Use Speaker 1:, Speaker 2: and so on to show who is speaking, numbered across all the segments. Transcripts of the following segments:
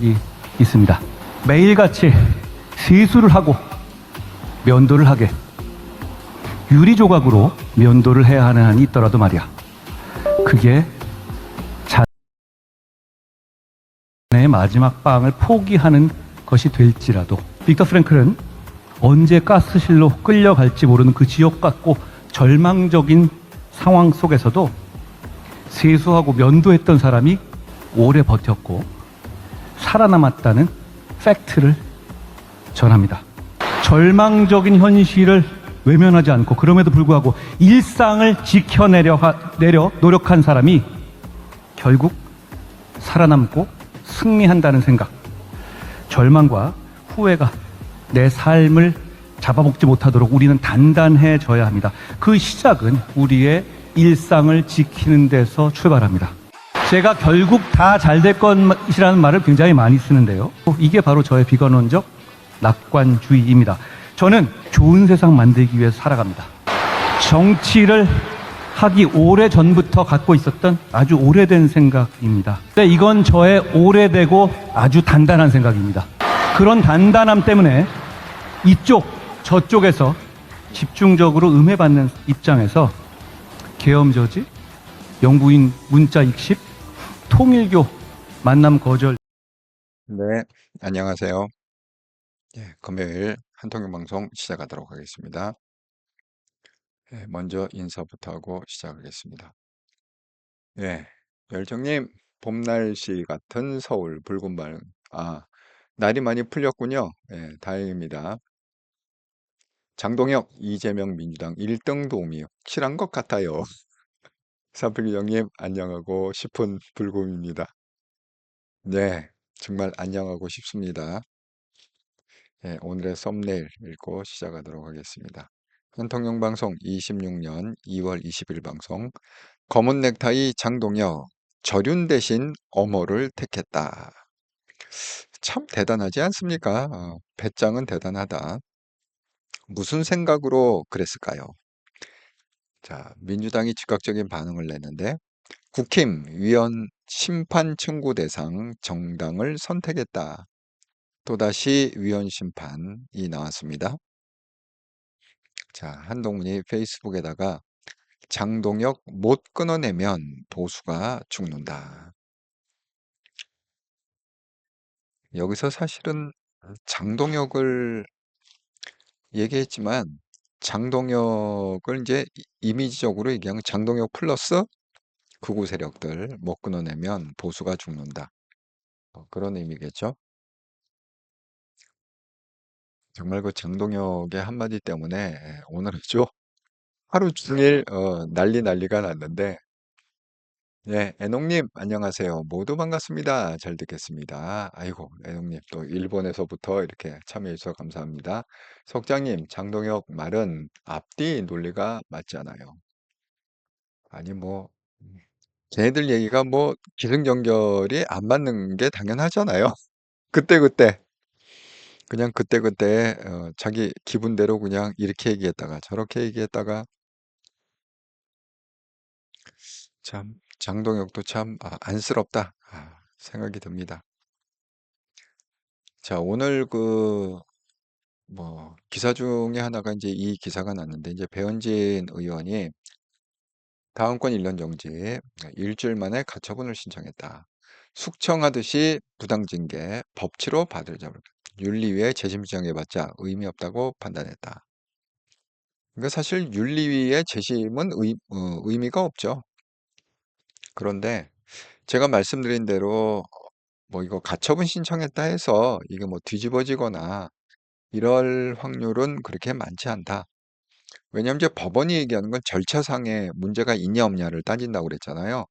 Speaker 1: 이 있습니다. 매일같이 세수를 하고 면도를 하게 유리 조각으로 면도를 해야 하는 한이 있더라도 말이야. 그게 자신의 마지막 방을 포기하는 것이 될지라도 빅터 프랭클은 언제 가스실로 끌려갈지 모르는 그 지옥 같고 절망적인 상황 속에서도 세수하고 면도했던 사람이 오래 버텼고 살아남았다는 팩트를 전합니다. 절망적인 현실을 외면하지 않고 그럼에도 불구하고 일상을 지켜내려 노력한 사람이 결국 살아남고 승리한다는 생각, 절망과 후회가 내 삶을 잡아먹지 못하도록 우리는 단단해져야 합니다. 그 시작은 우리의 일상을 지키는 데서 출발합니다. 제가 결국 다 잘 될 것이라는 말을 굉장히 많이 쓰는데요. 이게 바로 저의 비관론적 낙관주의입니다. 저는 좋은 세상 만들기 위해서 살아갑니다. 정치를 하기 오래전부터 갖고 있었던 아주 오래된 생각입니다. 근데 이건 저의 오래되고 아주 단단한 생각입니다. 그런 단단함 때문에 이쪽 저쪽에서 집중적으로 음해받는 입장에서 계엄저지, 영부인 문자 익십, 통일교 만남 거절.
Speaker 2: 네, 안녕하세요. 금요일 한통역 방송 시작하도록 하겠습니다. 먼저 인사부터 하고 시작하겠습니다. 열정님, 봄 날씨 같은 서울 붉은 발. 날이 많이 풀렸군요. 다행입니다. 장동혁, 이재명 민주당 1등 도움이 확실한 것 같아요. 사필경님, 안녕하고 싶은 불금입니다. 네, 정말 안녕하고 싶습니다. 오늘의 썸네일 읽고 시작하도록 하겠습니다. 한통용 방송 26년 2월 20일 방송. 검은 넥타이 장동혁, 절윤 대신 엄호를 택했다. 참 대단하지 않습니까? 배짱은 대단하다. 무슨 생각으로 그랬을까요? 자, 민주당이 즉각적인 반응을 내는데 국힘 위원 심판 청구 대상 정당을 선택했다. 또다시 위원 심판이 나왔습니다. 자, 한동훈이 페이스북에다가 장동혁 못 끊어내면 보수가 죽는다. 여기서 사실은 장동혁을 얘기했지만 장동혁을 이제 이미지적으로 얘기하면 장동혁 플러스 극우 세력들 못 끊어내면 보수가 죽는다. 그런 의미겠죠. 정말 그 장동혁의 한마디 때문에 오늘 하루 종일 난리가 났는데 애농님 안녕하세요. 모두 반갑습니다. 잘 듣겠습니다. 아이고, 애농님 또 일본에서부터 이렇게 참여해 주셔서 감사합니다. 석장님, 장동혁 말은 앞뒤 논리가 맞지 않아요. 아니 걔네들 얘기가 기승전결이 안 맞는 게 당연하잖아요. 그때그때 그냥 그때그때 자기 기분대로 그냥 이렇게 얘기했다가 저렇게 얘기했다가 참 장동혁도 참 안쓰럽다 생각이 듭니다. 자, 오늘 기사 중에 하나가 이제 이 기사가 났는데, 이제 배현진 의원이 다음권 1년 정지, 일주일 만에 가처분을 신청했다. 숙청하듯이 부당징계, 법치로 받으자고. 윤리위에 재심 신청해봤자 의미 없다고 판단했다. 그러니까 사실 윤리위의 재심은 의미가 없죠. 그런데 제가 말씀드린 대로 이거 가처분 신청했다 해서 이게 뒤집어지거나 이럴 확률은 그렇게 많지 않다. 왜냐하면 이제 법원이 얘기하는 건 절차상의 문제가 있냐 없냐를 따진다고 그랬잖아요.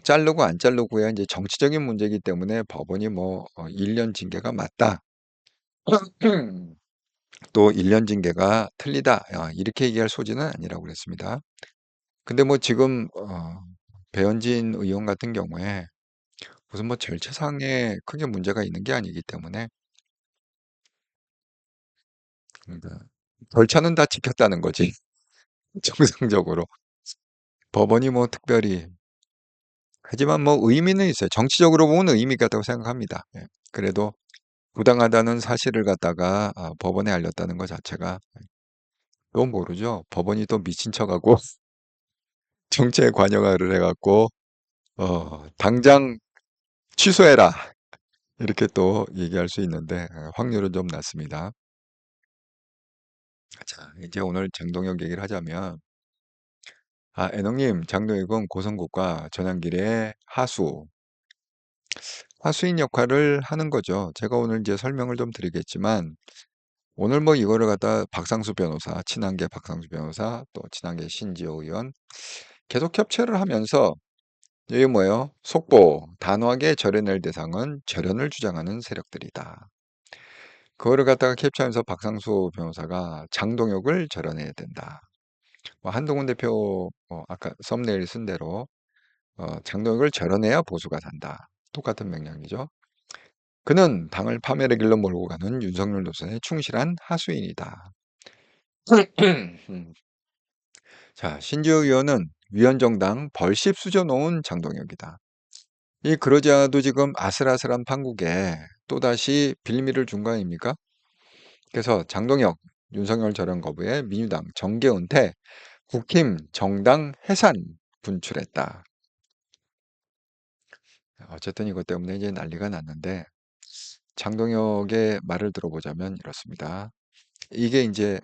Speaker 2: 자르고 안 자르고야 이제 정치적인 문제이기 때문에 법원이 1년 징계가 맞다. 또 1년 징계가 틀리다. 이렇게 얘기할 소지는 아니라고 그랬습니다. 근데 지금 배현진 의원 같은 경우에 무슨 절차상에 크게 문제가 있는 게 아니기 때문에 그러니까 절차는 다 지켰다는 거지. 정상적으로. 법원이 특별히. 하지만 의미는 있어요. 정치적으로 보면 의미가 있다고 생각합니다. 그래도 부당하다는 사실을 갖다가 법원에 알렸다는 것 자체가 또 모르죠. 법원이 또 미친 척하고 정치에 관여를 해갖고 당장 취소해라 이렇게 또 얘기할 수 있는데 확률은 좀 낮습니다. 자, 이제 오늘 장동혁 얘기를 하자면 애농님, 장동혁은 고성국과 전환길의 하수인 역할을 하는 거죠. 제가 오늘 이제 설명을 좀 드리겠지만 오늘 뭐 이거를 갖다 박상수 변호사, 친한계 박상수 변호사, 또 친한계 신지호 의원 계속 협체를 하면서 이게 뭐예요? 속보, 단호하게 절여낼 대상은 절연을 주장하는 세력들이다. 그거를 갖다가 캡처하면서 박상수 변호사가 장동혁을 절여내야 된다. 뭐 한동훈 대표 아까 썸네일 쓴 대로 장동혁을 절여내야 보수가 산다. 똑같은 맥락이죠. 그는 당을 파멸의 길로 몰고 가는 윤석열 노선에 충실한 하수인이다. 자, 신지호 의원은 위원정당 벌십 수저놓은 장동혁이다. 그러지 않아도 지금 아슬아슬한 판국에 또다시 빌미를 준 거 아닙니까? 그래서 장동혁, 윤석열 절연 거부에 민주당 정계 은퇴, 국힘 정당 해산 분출했다. 어쨌든 이것 때문에 이제 난리가 났는데 장동혁의 말을 들어보자면 이렇습니다. 이게 이제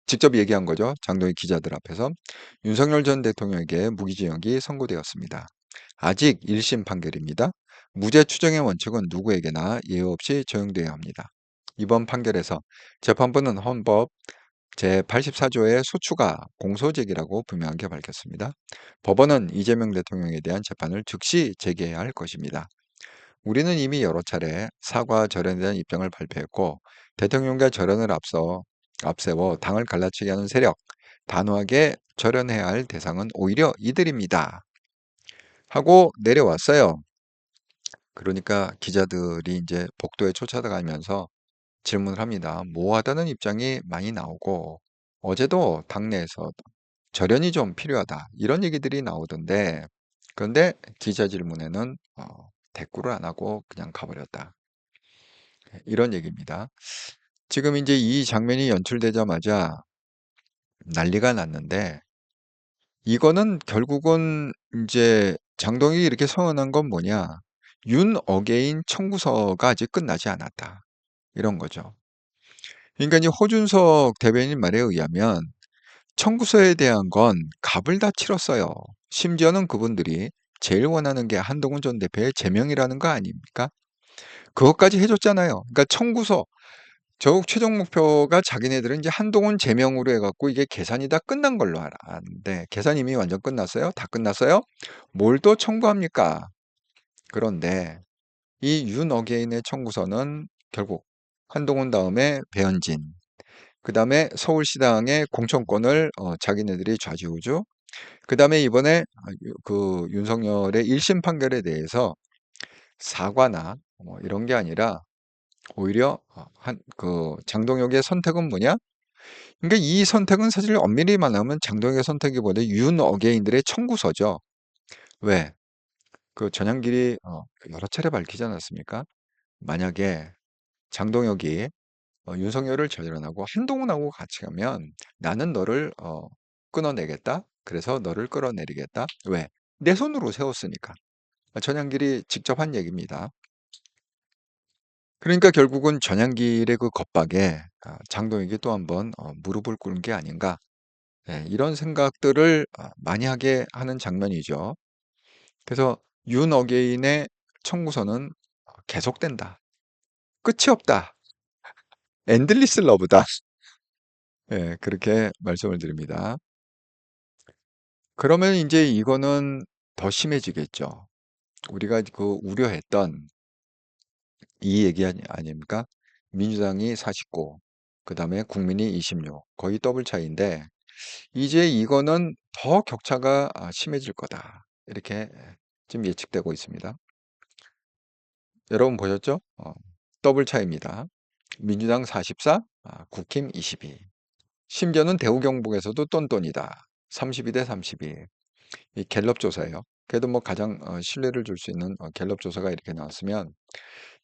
Speaker 2: 직접 얘기한 거죠. 장동혁 기자들 앞에서. 윤석열 전 대통령에게 무기징역이 선고되었습니다. 아직 1심 판결입니다. 무죄 추정의 원칙은 누구에게나 예외 없이 적용되어야 합니다. 이번 판결에서 재판부는 헌법 제84조의 소추가 공소제기라고 분명하게 밝혔습니다. 법원은 이재명 대통령에 대한 재판을 즉시 재개해야 할 것입니다. 우리는 이미 여러 차례 사과 절연에 대한 입장을 발표했고 대통령과 절연을 앞세워 당을 갈라치게 하는 세력, 단호하게 절연해야 할 대상은 오히려 이들입니다. 하고 내려왔어요. 그러니까 기자들이 이제 복도에 쫓아가면서 질문을 합니다. 모호하다는 입장이 많이 나오고 어제도 당내에서 절연이 좀 필요하다 이런 얘기들이 나오던데 그런데 기자 질문에는 대꾸를 안 하고 그냥 가버렸다. 이런 얘기입니다. 지금 이제 이 장면이 연출되자마자 난리가 났는데 이거는 결국은 이제 장동익이 이렇게 서운한 건 뭐냐? 윤 어게인 청구서가 아직 끝나지 않았다. 이런 거죠. 그러니까 이제 호준석 대변인 말에 의하면 청구서에 대한 건 값을 다 치렀어요. 심지어는 그분들이 제일 원하는 게 한동훈 전 대표의 제명이라는 거 아닙니까? 그것까지 해줬잖아요. 그러니까 청구서, 결국 최종 목표가 자기네들은 이제 한동훈 제명으로 해갖고 이게 계산이 다 끝난 걸로 아는데 계산 이미 완전 끝났어요? 다 끝났어요? 뭘 또 청구합니까? 그런데 이 윤어게인의 청구서는 결국 한동훈 다음에 배현진, 그 다음에 서울시당의 공천권을 자기네들이 좌지우지, 그 다음에 이번에 그 윤석열의 1심 판결에 대해서 사과나 뭐 이런 게 아니라 오히려 그 장동혁의 선택은 뭐냐? 그러니까 이 선택은 사실 엄밀히 말하면 장동혁의 선택이보다 윤 어게인들의 청구서죠. 왜? 그 전향길이 여러 차례 밝히지 않았습니까? 만약에 장동혁이 윤석열을 절연하고 한동훈하고 같이 가면 나는 너를 끊어내겠다. 그래서 너를 끌어내리겠다. 왜? 내 손으로 세웠으니까. 전향길이 직접 한 얘기입니다. 그러니까 결국은 전향길의 그 겁박에 장동혁이 또 한번 무릎을 꿇은 게 아닌가. 네, 이런 생각들을 많이 하게 하는 장면이죠. 그래서 윤 어게인의 청구서는 계속된다. 끝이 없다. 엔들리스 러브다. 예, 그렇게 말씀을 드립니다. 그러면 이제 이거는 더 심해지겠죠. 우리가 그 우려했던 이 얘기 아닙니까? 민주당이 49, 그 다음에 국민이 26, 거의 더블 차이인데 이제 이거는 더 격차가 심해질 거다. 이렇게 지금 예측되고 있습니다. 여러분 보셨죠? 더블 차이입니다. 민주당 44, 국힘 22. 심지어는 대우 경북에서도 똔똔이다. 32대 32. 이 갤럽 조사예요. 그래도 뭐 가장 신뢰를 줄 수 있는 갤럽 조사가 이렇게 나왔으면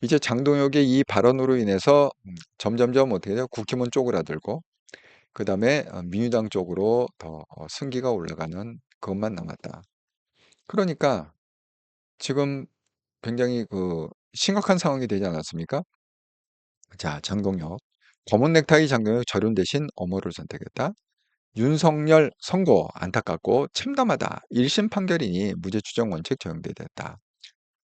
Speaker 2: 이제 장동혁의 이 발언으로 인해서 점점점 어떻게 돼요? 국힘은 쪼그라들고 그다음에 민주당 쪽으로 더 승기가 올라가는 그것만 남았다. 그러니까 지금 굉장히 심각한 상황이 되지 않았습니까? 자, 장동혁. 검은 넥타이 장동혁 절연 대신 엄호를 선택했다. 윤석열 선고 안타깝고 참담하다. 1심 판결이니 무죄 추정 원칙 적용돼야 됐다.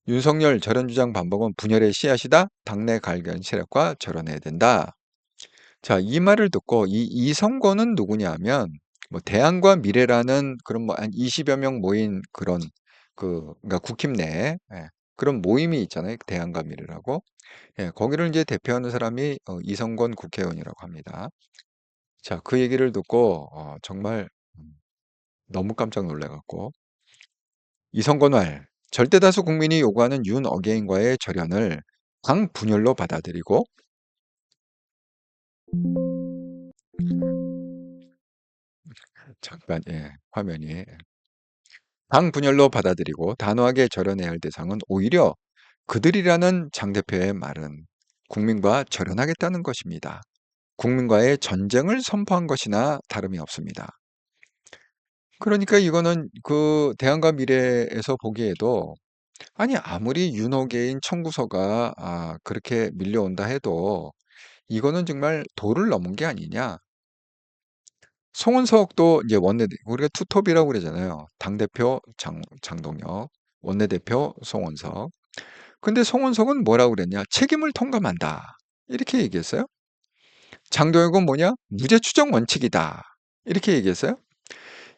Speaker 2: 윤석열 절연 주장 반복은 분열의 씨앗이다. 당내 갈견 세력과 절연해야 된다. 자, 이 말을 듣고 이 선거는 누구냐 하면 뭐 대안과 미래라는 그런 뭐 한 20여 명 모인 그런 그러니까 국힘 내에 그런 모임이 있잖아요. 대안과 미래라고. 예, 거기를 이제 대표하는 사람이 이성건 국회의원이라고 합니다. 자, 그 얘기를 듣고 정말 너무 깜짝 놀래갖고 이성건 왈 절대다수 국민이 요구하는 윤 어게인과의 절연을 당 분열로 받아들이고 잠깐 화면이 당 분열로 받아들이고 단호하게 절연해야 할 대상은 오히려 그들이라는 장 대표의 말은 국민과 절연하겠다는 것입니다. 국민과의 전쟁을 선포한 것이나 다름이 없습니다. 그러니까 이거는 그 대안과 미래에서 보기에도 아니 아무리 윤호개인 청구서가 그렇게 밀려온다 해도 이거는 정말 도를 넘은 게 아니냐. 송은석도 이제 우리가 투톱이라고 그러잖아요. 당대표 장동혁, 원내대표 송은석. 근데 송은석은 뭐라고 그랬냐? 책임을 통감한다. 이렇게 얘기했어요. 장동혁은 뭐냐? 무죄 추정 원칙이다. 이렇게 얘기했어요.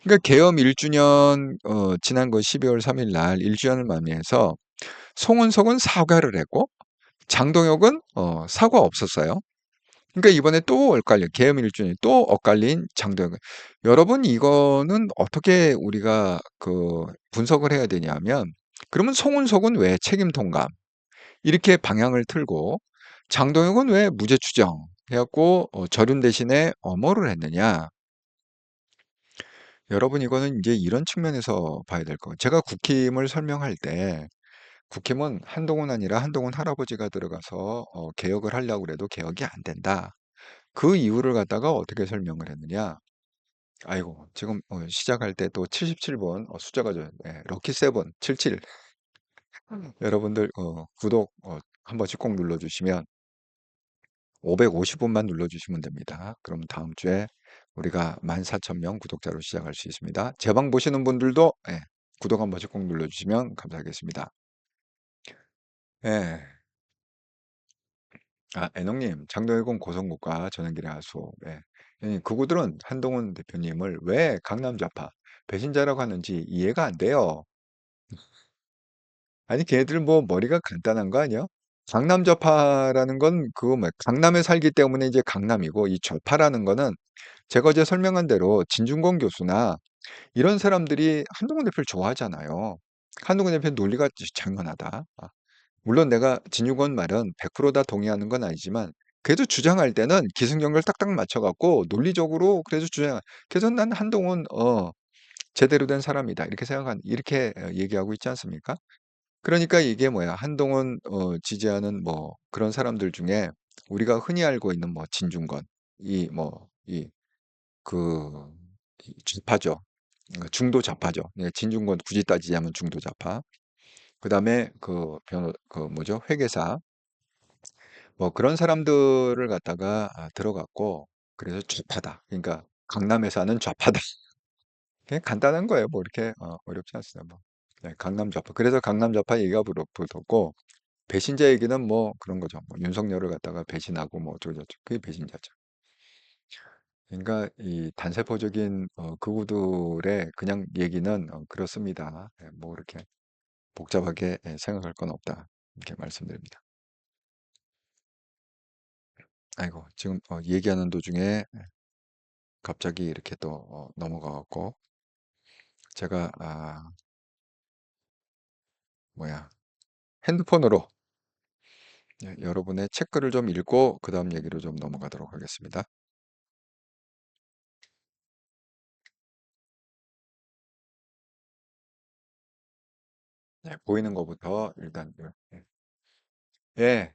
Speaker 2: 그러니까 계엄 1주년 지난 거 12월 3일 날 1주년을 맞이해서 송은석은 사과를 했고 장동혁은 사과 없었어요. 그러니까 이번에 또 엇갈려 계엄 1주년 또 엇갈린 장동혁. 여러분 이거는 어떻게 우리가 분석을 해야 되냐면 그러면 송은석은 왜 책임 통감 이렇게 방향을 틀고 장동혁은 왜 무죄 추정 해갖고 절윤 대신에 엄호를 했느냐? 여러분 이거는 이제 이런 측면에서 봐야 될 거예요. 제가 국힘을 설명할 때 국힘은 한동훈 아니라 한동훈 할아버지가 들어가서 개혁을 하려고 해도 개혁이 안 된다. 그 이유를 갖다가 어떻게 설명을 했느냐? 아이고 지금 시작할 때 또 77번 숫자가 좀 럭키 세븐 77 여러분들 구독 한 번씩 꼭 눌러주시면 550분만 눌러주시면 됩니다. 그럼 다음 주에 우리가 14,000명 구독자로 시작할 수 있습니다. 제 방 보시는 분들도 구독 한 번씩 꼭 눌러주시면 감사하겠습니다. 예. 애농님, 장동혁은 고성국가 전환길의 하수. 예. 그구들은 한동훈 대표님을 왜 강남 좌파 배신자라고 하는지 이해가 안 돼요. 아니, 걔네들 뭐 머리가 간단한 거 아니야? 강남 좌파라는 건 그거 뭐 강남에 살기 때문에 이제 강남이고 이 좌파라는 거는 제가 어제 설명한 대로 진중권 교수나 이런 사람들이 한동훈 대표를 좋아하잖아요. 한동훈 대표 논리가 장연하다. 물론 내가 진중권 말은 100%다 동의하는 건 아니지만 그래도 주장할 때는 기승전결 딱딱 맞춰갖고 논리적으로 그래서 그래서 난 한동훈 제대로 된 사람이다 이렇게 얘기하고 있지 않습니까? 그러니까 이게 뭐야 한동훈 지지하는 뭐 그런 사람들 중에 우리가 흔히 알고 있는 뭐 진중권 그 좌파죠. 그러니까 중도 좌파죠. 예, 진중권 굳이 따지자면 중도 좌파. 그다음에 그 뭐죠? 회계사 뭐 그런 사람들을 갖다가 들어갔고 그래서 좌파다. 그러니까 강남에 사는 좌파다. 그냥 간단한 거예요. 뭐 이렇게 어렵지 않습니다. 뭐. 네, 강남 좌파. 그래서 강남 좌파 얘기가 붙었고 배신자 얘기는 뭐 그런 거죠. 뭐 윤석열을 갖다가 배신하고 뭐 어쩌고저쩌고 그게 배신자죠. 그러니까 이 단세포적인 그우들의 그냥 얘기는 그렇습니다. 뭐 이렇게 복잡하게 생각할 건 없다. 이렇게 말씀드립니다. 아이고 지금 얘기하는 도중에 갑자기 이렇게 또 넘어가 갖고 제가 뭐야 핸드폰으로 여러분의 책글을 좀 읽고 그 다음 얘기로 좀 넘어가도록 하겠습니다. 네, 보이는 것부터 일단 예,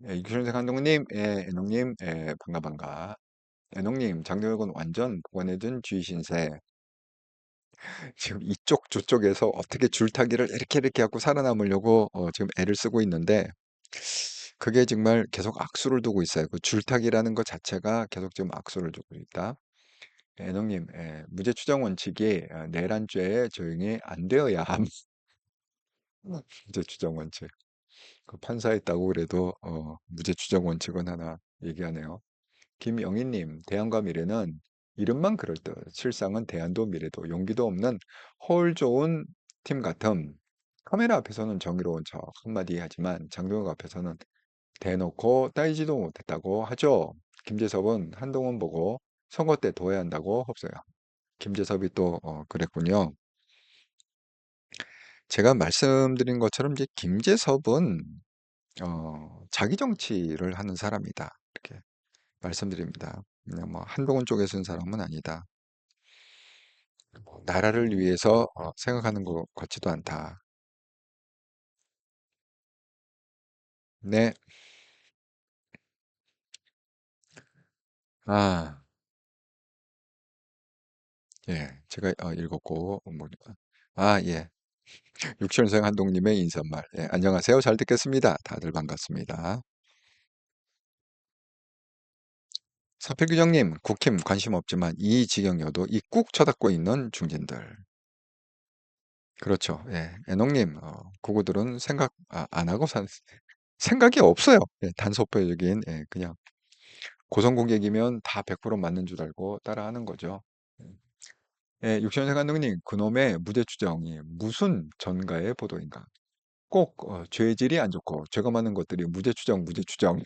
Speaker 2: 유선생 감독님, 애농님, 반가 반가. 애농님, 장동혁은 완전 보관해둔 쥐 신세. 지금 이쪽 저쪽에서 어떻게 줄타기를 이렇게 이렇게 하고 살아남으려고 지금 애를 쓰고 있는데 그게 정말 계속 악수를 두고 있어요. 그 줄타기라는 것 자체가 계속 지금 악수를 두고 있다. 애농님, 무죄 추정 원칙이 내란죄에 적용이 안 되어야 함. 무죄 추정 원칙. 그 판사했다고 그래도 무죄 추정 원칙은 하나 얘기하네요. 김영희님, 대안과 미래는 이름만 그럴 듯 실상은 대안도 미래도 용기도 없는 허울 좋은 팀 같음. 카메라 앞에서는 정의로운 척 한마디 하지만 장동혁 앞에서는 대놓고 따지지도 못했다고 하죠. 김재섭은 한동훈 보고 선거 때 둬야 한다고 없어요. 김재섭이 또 그랬군요. 제가 말씀드린 것처럼 이제 김재섭은 자기 정치를 하는 사람이다. 이렇게 말씀드립니다. 그냥 뭐 한동훈 쪽에 쓴 사람은 아니다. 뭐 나라를 위해서 생각하는 것 같지도 않다. 네, 아, 예, 제가 읽었고, 뭐, 예, 육천생 한동님의 인사말. 예, 안녕하세요. 잘 듣겠습니다. 다들 반갑습니다. 사필규정님, 국힘 관심 없지만 이 지경여도 입국 쳐닫고 있는 중진들. 그렇죠. 예, 애농님, 그거들은 생각 안 하고 생각이 없어요. 예, 단소표적인, 그냥 고성고객이면 다 100% 맞는 줄 알고 따라하는 거죠. 예, 육천생 감독님, 그놈의 무죄 추정이 무슨 전가의 보도인가? 꼭 죄질이 안 좋고 죄가 많은 것들이 무죄 추정, 무죄 추정.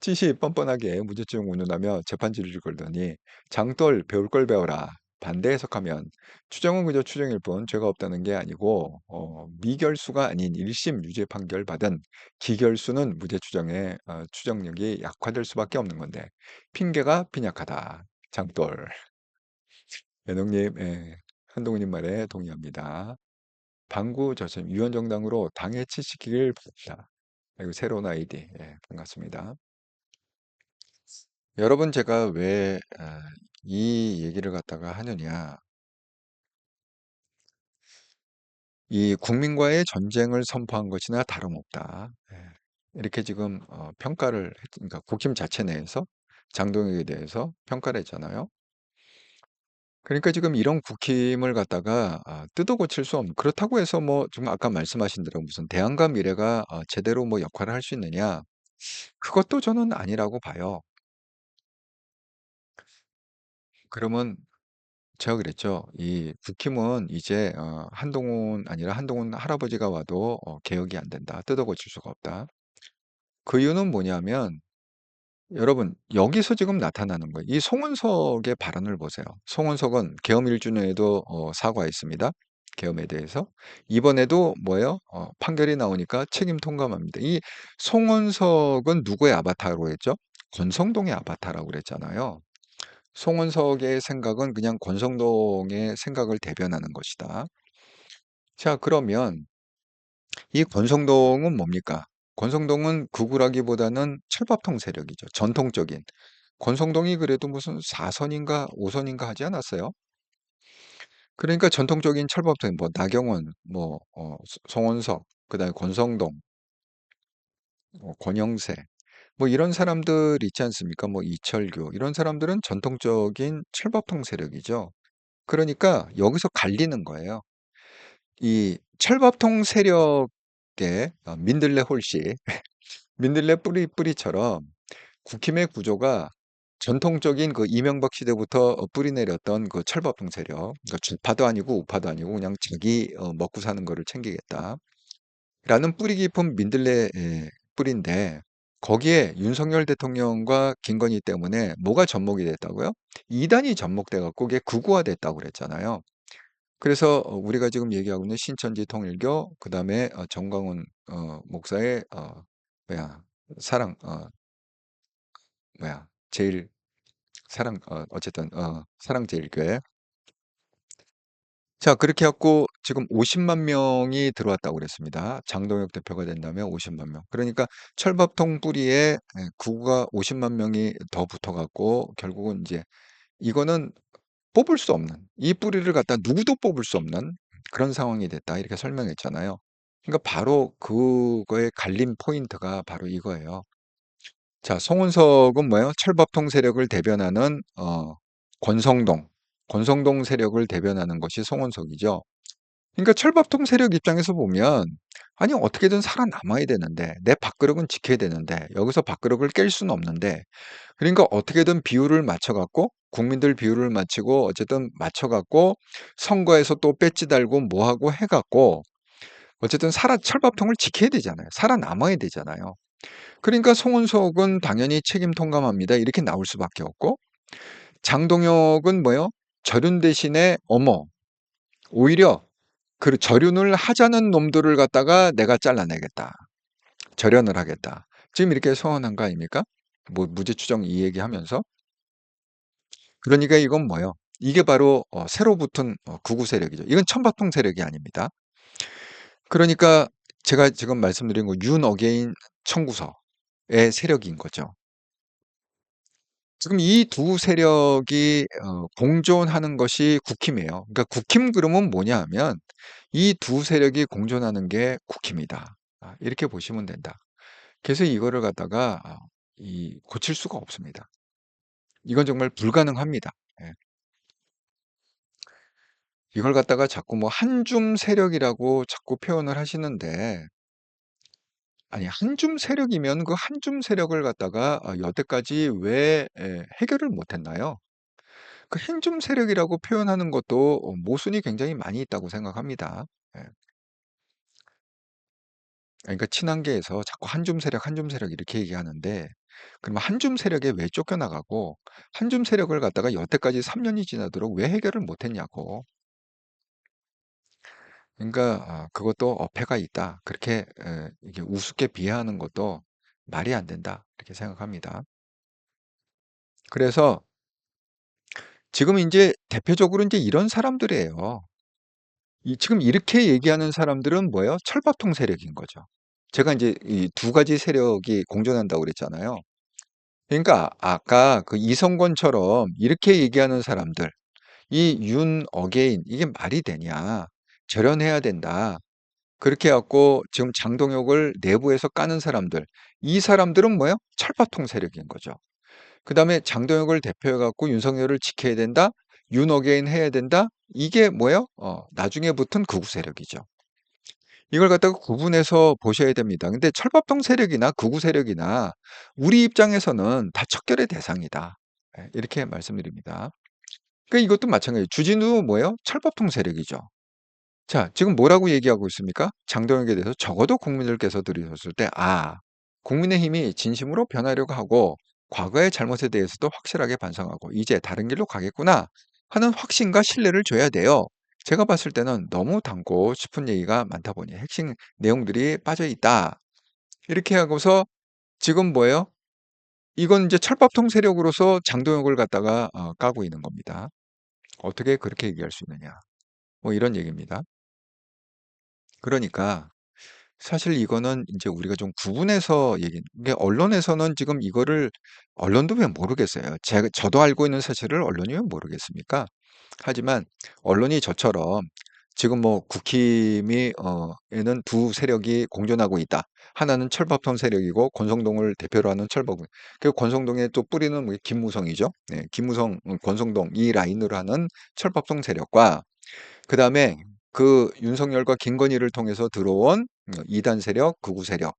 Speaker 2: 찌시 뻔뻔하게 무죄 추정 운운하며 재판 질질 걸더니 장돌 배울 걸 배워라. 반대 해석하면 추정은 그저 추정일 뿐 죄가 없다는 게 아니고 미결수가 아닌 1심 유죄 판결 받은 기결수는 무죄 추정의 추정력이 약화될 수밖에 없는 건데 핑계가 빈약하다. 장돌. 매너님, 한동훈님 말에 동의합니다. 방구 저참 위원정당으로 당해치시키길 바랍니다. 이거 새로운 아이디. 예, 반갑습니다. 여러분 제가 왜 이 얘기를 갖다가 하느냐. 이 국민과의 전쟁을 선포한 것이나 다름없다. 예, 이렇게 지금 그러니까 국힘 자체 내에서 장동혁에 대해서 평가를 했잖아요. 그러니까 지금 이런 국힘을 갖다가 뜯어 고칠 수 없는 그렇다고 해서 뭐 지금 아까 말씀하신 대로 무슨 대안과 미래가 제대로 뭐 역할을 할 수 있느냐? 그것도 저는 아니라고 봐요. 그러면 제가 그랬죠. 이 국힘은 이제 한동훈 아니라 한동훈 할아버지가 와도 개혁이 안 된다. 뜯어 고칠 수가 없다. 그 이유는 뭐냐면 여러분 여기서 지금 나타나는 거예요. 이 송원석의 발언을 보세요. 송원석은 계엄 1주년에도 사과했습니다. 계엄에 대해서. 이번에도 뭐예요? 판결이 나오니까 책임 통감합니다. 이 송원석은 누구의 아바타로 했죠? 권성동의 아바타라고 그랬잖아요. 송원석의 생각은 그냥 권성동의 생각을 대변하는 것이다. 자, 그러면 이 권성동은 뭡니까? 권성동은 극우라기보다는 철밥통 세력이죠. 전통적인. 권성동이 그래도 무슨 4선인가 5선인가 하지 않았어요? 그러니까 전통적인 철밥통, 뭐 나경원, 뭐 송원석, 그다음에 권성동, 권영세, 뭐 이런 사람들 있지 않습니까? 뭐 이철규 이런 사람들은 전통적인 철밥통 세력이죠. 그러니까 여기서 갈리는 거예요. 이 철밥통 세력의 민들레 홀씨, 민들레 뿌리처럼 국힘의 구조가 전통적인 그 이명박 시대부터 뿌리내렸던 그 철밥통 세력, 그러니까 좌파도 아니고 우파도 아니고 그냥 자기 먹고 사는 거를 챙기겠다라는 뿌리 깊은 민들레 뿌리인데 거기에 윤석열 대통령과 김건희 때문에 뭐가 접목이 됐다고요? 이단이 접목돼 갖고 그게 극우화됐다고 그랬잖아요. 그래서 우리가 지금 얘기하고 있는 신천지 통일교, 그다음에 정광훈 목사의 뭐야 사랑 제일 사랑 어쨌든 사랑제일교회 자, 그렇게 갖고 지금 50만 명이 들어왔다고 그랬습니다. 장동혁 대표가 된다면 50만 명. 그러니까 철밥통 뿌리에 구가 50만 명이 더 붙어 갖고 결국은 이제 이거는 뽑을 수 없는, 이 뿌리를 갖다 누구도 뽑을 수 없는 그런 상황이 됐다. 이렇게 설명했잖아요. 그러니까 바로 그거의 갈림 포인트가 바로 이거예요. 자, 송은석은 뭐예요? 철밥통 세력을 대변하는 권성동. 권성동 세력을 대변하는 것이 송은석이죠. 그러니까 철밥통 세력 입장에서 보면 아니 어떻게든 살아남아야 되는데 내 밥그릇은 지켜야 되는데 여기서 밥그릇을 깰 수는 없는데 그러니까 어떻게든 비율을 맞춰 갖고 국민들 비율을 맞추고 어쨌든 맞춰 갖고 선거에서 또 배지 달고 뭐 하고 해 갖고 어쨌든 철밥통을 지켜야 되잖아요. 살아남아야 되잖아요. 그러니까 송은석은 당연히 책임 통감합니다. 이렇게 나올 수밖에 없고 장동혁은 뭐예요? 절윤 대신에 어머 오히려 그 절윤을 하자는 놈들을 갖다가 내가 잘라내겠다. 절연을 하겠다. 지금 이렇게 서운한 거 아닙니까? 뭐 무죄 추정 이 얘기하면서. 그러니까 이건 뭐예요? 이게 바로 새로 붙은 극우 세력이죠. 이건 천박통 세력이 아닙니다. 그러니까 제가 지금 말씀드린 거 윤 어게인 청구서의 세력인 거죠. 지금 이 두 세력이 공존하는 것이 국힘이에요. 그러니까 국힘 그러면 뭐냐 하면 이 두 세력이 공존하는 게 국힘이다. 이렇게 보시면 된다. 그래서 이거를 갖다가 이 고칠 수가 없습니다. 이건 정말 불가능합니다. 예. 이걸 갖다가 자꾸 뭐 한줌 세력이라고 자꾸 표현을 하시는데 아니 한줌 세력이면 그 한줌 세력을 갖다가 여태까지 왜 해결을 못 했나요? 그 한줌 세력이라고 표현하는 것도 모순이 굉장히 많이 있다고 생각합니다. 예. 그러니까 친한계에서 자꾸 한줌 세력 이렇게 얘기하는데 그러면 한줌 세력에 왜 쫓겨나가고 한줌 세력을 갖다가 여태까지 3년이 지나도록 왜 해결을 못 했냐고. 그러니까 그것도 어폐가 있다. 그렇게 이게 우습게 비하하는 것도 말이 안 된다. 이렇게 생각합니다. 그래서 지금 인제 대표적으로 인제 이런 사람들이에요. 이 지금 이렇게 얘기하는 사람들은 뭐예요? 철밥통 세력인 거죠. 제가 인제 이 두 가지 세력이 공존한다고 그랬잖아요. 그러니까 아까 그 이성권처럼 이렇게 얘기하는 사람들, 이 윤 어게인 이게 말이 되냐. 절연해야 된다. 그렇게 해 갖고 지금 장동혁을 내부에서 까는 사람들, 이 사람들은 뭐예요? 철밥통 세력인 거죠. 그다음에 장동혁을 대표해 갖고 윤석열을 지켜야 된다. 윤 어게인 해야 된다. 이게 뭐예요? 나중에 붙은 극우 세력이죠. 이걸 갖다가 구분해서 보셔야 됩니다. 근데 철밥통 세력이나 극우 세력이나 우리 입장에서는 다 척결의 대상이다. 예, 이렇게 말씀드립니다. 그러니까 이것도 마찬가지예요. 주진우 뭐예요? 철밥통 세력이죠. 자, 지금 뭐라고 얘기하고 있습니까? 장동혁에 대해서 적어도 국민들께서 들으셨을 때, 국민의힘이 진심으로 변하려고 하고, 과거의 잘못에 대해서도 확실하게 반성하고, 이제 다른 길로 가겠구나 하는 확신과 신뢰를 줘야 돼요. 제가 봤을 때는 너무 담고 싶은 얘기가 많다 보니 핵심 내용들이 빠져 있다. 이렇게 하고서 지금 뭐예요? 이건 이제 철밥통 세력으로서 장동혁을 갖다가 까고 있는 겁니다. 어떻게 그렇게 얘기할 수 있느냐. 뭐 이런 얘기입니다. 그러니까 사실 이거는 인제 우리가 좀 구분해서 이게 언론에서는 지금 이거를 언론도 왜 모르겠어요. 저도 알고 있는 사실을 언론이 왜 모르겠습니까? 하지만 언론이 저처럼 지금 뭐 국힘이 에는 두 세력이 공존하고 있다. 하나는 철밥통 세력이고 권성동을 대표로 하는 철밥은 그 권성동의 또 뿌리는 뭐 김무성이죠. 네. 김무성, 권성동 이 라인으로 하는 철밥통 세력과 그다음에 그 윤석열과 김건희를 통해서 들어온 2단 세력, 극우 세력.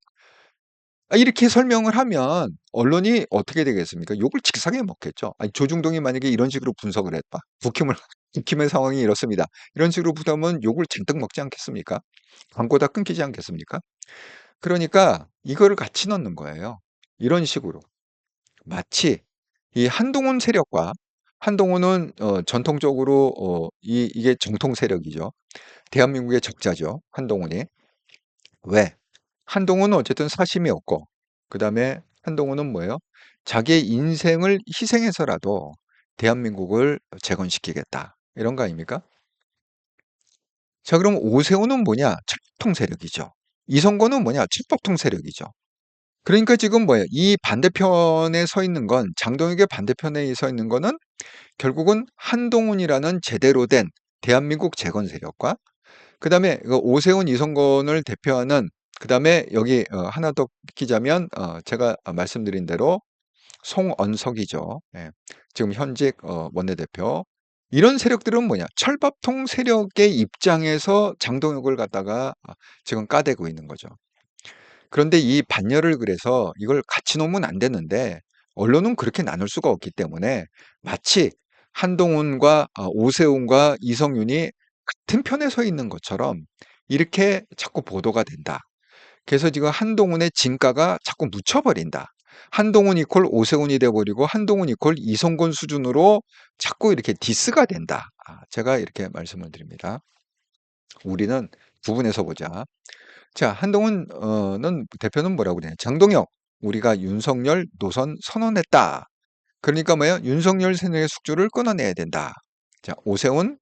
Speaker 2: 이렇게 설명을 하면 언론이 어떻게 되겠습니까? 욕을 직사게 먹겠죠. 아니 조중동이 만약에 이런 식으로 분석을 했다. 국힘의 상황이 이렇습니다. 이런 식으로 부담은 욕을 잔뜩 먹지 않겠습니까? 광고 다 끊기지 않겠습니까? 그러니까 이거를 같이 넣는 거예요. 이런 식으로. 마치 이 한동훈 세력과 한동훈은 전통적으로 이게 정통 세력이죠. 대한민국의 적자죠. 한동훈이. 왜? 한동훈은 어쨌든 사심이 없고 그다음에 한동훈은 뭐예요? 자기의 인생을 희생해서라도 대한민국을 재건시키겠다. 이런 거 아닙니까? 자, 그럼 오세훈은 뭐냐? 철법통 세력이죠. 이성건은 뭐냐? 철법통 세력이죠. 그러니까 지금 뭐예요? 이 반대편에 서 있는 건, 장동혁의 반대편에 서 있는 거는 결국은 한동훈이라는 제대로 된 대한민국 재건 세력과 그다음에 오세훈, 이성건을 대표하는 그다음에 여기 하나 더 끼자면 제가 말씀드린 대로 송언석이죠. 예. 지금 현직 원내대표. 이런 세력들은 뭐냐? 철밥통 세력의 입장에서 장동혁을 갖다가 지금 까대고 있는 거죠. 그런데 이 반열을 그래서 이걸 같이 놓으면 안 되는데 언론은 그렇게 나눌 수가 없기 때문에 마치 한동훈과 오세훈과 이성윤이 같은 편에 서 있는 것처럼 이렇게 자꾸 보도가 된다. 그래서 지금 한동훈의 진가가 자꾸 묻혀버린다. 한동훈 이퀄 오세훈이 돼버리고 한동훈 이퀄 이성건 수준으로 자꾸 이렇게 디스가 된다. 제가 이렇게 말씀을 드립니다. 우리는 구분해서 보자. 자, 한동훈은 대표는 뭐라고 그러냐. 장동혁, 우리가 윤석열 노선 선언했다. 그러니까 뭐야? 윤석열 세력의 숙주를 끊어내야 된다. 자, 오세훈,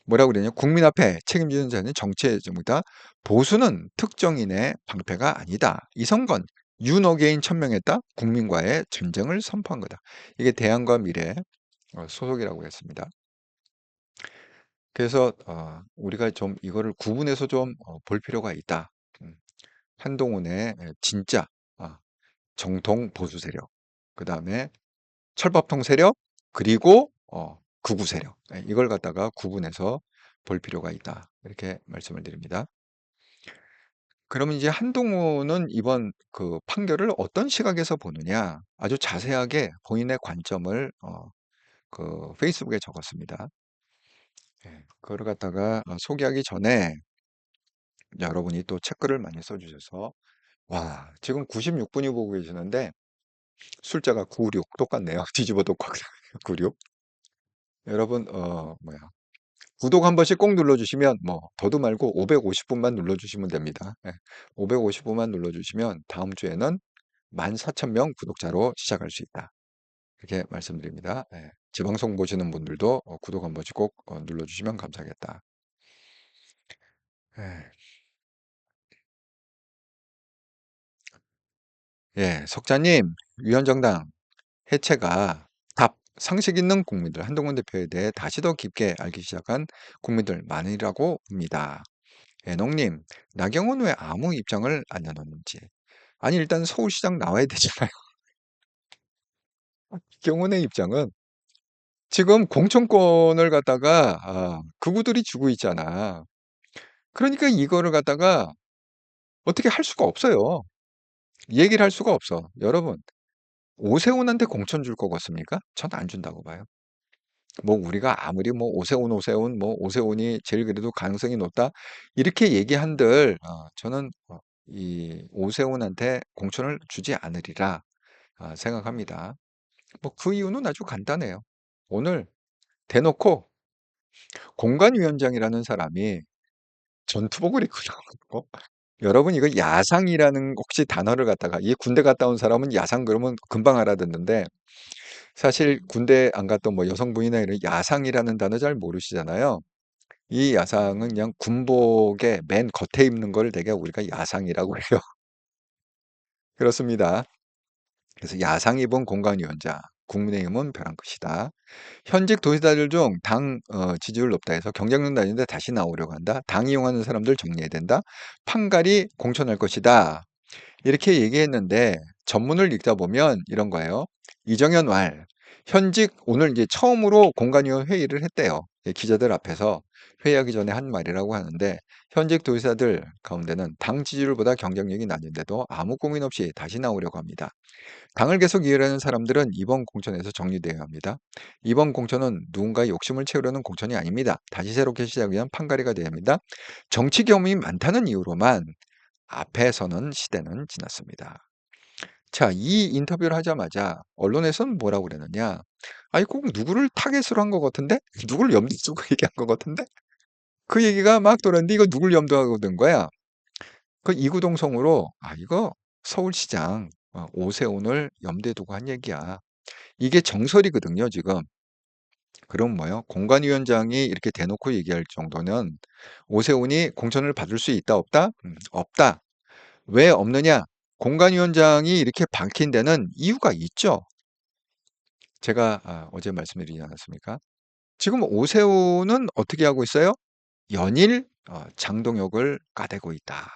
Speaker 2: 뭐라고 그러냐. 국민 앞에 책임지는 자는 정치의 정부다. 보수는 특정인의 방패가 아니다. 이성건, 윤어게인 천명했다. 국민과의 전쟁을 선포한 거다. 이게 대안과 미래 소속이라고 했습니다. 그래서 우리가 좀 이거를 구분해서 좀 볼 필요가 있다. 한동훈의 진짜 정통 보수 세력, 그 다음에 철밥통 세력, 그리고 극우 세력. 이걸 갖다가 구분해서 볼 필요가 있다. 이렇게 말씀을 드립니다. 그러면 이제 한동훈은 이번 그 판결을 어떤 시각에서 보느냐 아주 자세하게 본인의 관점을 그 페이스북에 적었습니다. 그걸 갖다가 소개하기 전에 여러분이 또 책글을 많이 써주셔서 와, 지금 96분이 보고 계시는데 숫자가 96 똑같네요. 뒤집어도 96. 여러분 뭐야 구독 한 번씩 꼭 눌러주시면 뭐 더도 말고 550분만 눌러주시면 됩니다. 550분만 눌러주시면 다음 주에는 14,000명 구독자로 시작할 수 있다. 이렇게 말씀드립니다. 제 방송 보시는 분들도 구독 한 번씩 꼭 눌러주시면 감사하겠다. 예, 석자님, 위원정당 해체가 답, 상식 있는 국민들, 한동훈 대표에 대해 다시 더 깊게 알기 시작한 국민들 많으리라고 봅니다. 애농님, 나경원 왜 아무 입장을 안 내놓는지. 아니, 일단 서울시장 나와야 되잖아요. 경원의 입장은 지금 공천권을 갖다가 극우들이 주고 있잖아. 그러니까 이거를 갖다가 어떻게 할 수가 없어요. 얘기를 할 수가 없어. 여러분, 오세훈한테 공천 줄 것 같습니까? 전 안 준다고 봐요. 뭐 우리가 아무리 뭐 오세훈 뭐 오세훈이 제일 그래도 가능성이 높다 이렇게 얘기한들 저는 이 오세훈한테 공천을 주지 않으리라 생각합니다. 뭐 그 이유는 아주 간단해요. 오늘 대놓고 공관위원장이라는 사람이 전투복을 입고 나오고 여러분 이거 야상이라는 혹시 단어를 갖다가 이 군대 갔다 온 사람은 야상 그러면 금방 알아듣는데 사실 군대 안 갔던 뭐 여성분이나 이런 야상이라는 단어 잘 모르시잖아요. 이 야상은 그냥 군복의 맨 겉에 입는 걸 되게 우리가 야상이라고 해요. 그렇습니다. 그래서 야상 입은 공관위원장, 국민의힘은 벼랑 끝이다. 현직 도지사들 중 당 지지율 높다 해서 경쟁률 낮은데 다시 나오려고 한다. 당 이용하는 사람들 정리해야 된다. 판갈이 공천할 것이다. 이렇게 얘기했는데 전문을 읽다 보면 이런 거예요. 이정현 왈 현직 오늘 이제 처음으로 공관위원 회의를 했대요. 기자들 앞에서 회의하기 전에 한 말이라고 하는데 현직 도지사들 가운데는 당 지지율보다 경쟁력이 낮은데도 아무 고민 없이 다시 나오려고 합니다. 당을 계속 이어가는 사람들은 이번 공천에서 정리되어야 합니다. 이번 공천은 누군가의 욕심을 채우려는 공천이 아닙니다. 다시 새롭게 시작을 위한 판가리가 되어야 합니다. 정치 경험이 많다는 이유로만 앞에 서는 시대는 지났습니다. 자, 이 인터뷰를 하자마자 언론에서는 뭐라고 그러느냐? 아니, 꼭 누구를 타겟으로 한 것 같은데? 누굴 염두에 두고 얘기한 것 같은데? 그 얘기가 막 돌았는데 이거 누굴 염두하고 든 거야? 그 이구동성으로 이거 서울시장 오세훈을 염두에 두고 한 얘기야. 이게 정설이거든요, 지금. 그럼 뭐요? 공관위원장이 이렇게 대놓고 얘기할 정도는 오세훈이 공천을 받을 수 있다, 없다? 없다. 왜 없느냐? 공관위원장이 이렇게 밝힌 데는 이유가 있죠. 제가 어제 말씀드리지 않았습니까? 지금 오세훈은 어떻게 하고 있어요? 연일 장동혁을 까대고 있다.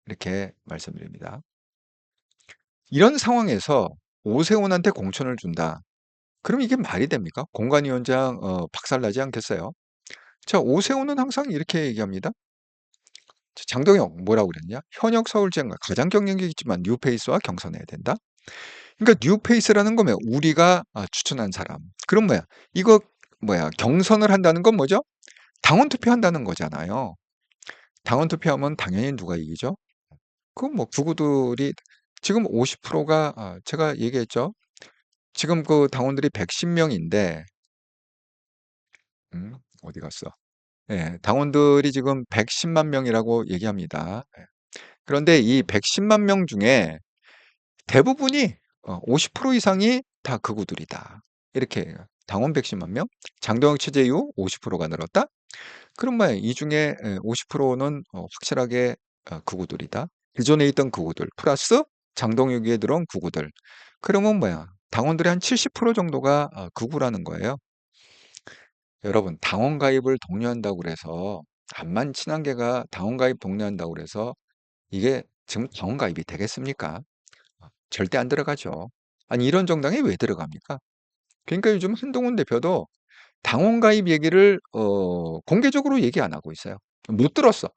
Speaker 2: 이렇게 말씀드립니다. 이런 상황에서 오세훈한테 공천을 준다. 그럼 이게 말이 됩니까? 공관위원장 박살나지 않겠어요? 자, 오세훈은 항상 이렇게 얘기합니다. 장동혁 뭐라고 그랬냐? 현역 서울시장과 가장 경쟁력 있지만 뉴페이스와 경선해야 된다. 그러니까 뉴페이스라는 거면 우리가 추천한 사람. 그럼 뭐야? 이거 뭐야? 경선을 한다는 건 뭐죠? 당원 투표한다는 거잖아요. 당원 투표하면 당연히 누가 이기죠? 그건 뭐 구구들이 지금 50%가 제가 얘기했죠. 지금 그 당원들이 110명인데 어디 갔어? 예, 당원들이 지금 110만 명이라고 얘기합니다. 예. 그런데 이 110만 명 중에 대부분이 50% 이상이 다 극우들이다. 이렇게 해요. 당원 110만 명, 장동혁 체제 이후 50%가 늘었다. 그럼 뭐야? 이 중에 50%는 확실하게 극우들이다. 기존에 있던 극우들 플러스 장동혁에 들어온 극우들. 그러면 뭐야? 당원들의 한 70% 정도가 극우라는 거예요. 여러분, 당원 가입을 독려한다고 그래서 암만 친한계가 당원 가입 독려한다고 그래서 이게 지금 당원 가입이 되겠습니까? 절대 안 들어가죠. 아니, 이런 정당에 왜 들어갑니까? 그러니까 요즘 한동훈 대표도 당원 가입 얘기를 공개적으로 얘기 안 하고 있어요. 못 들었어.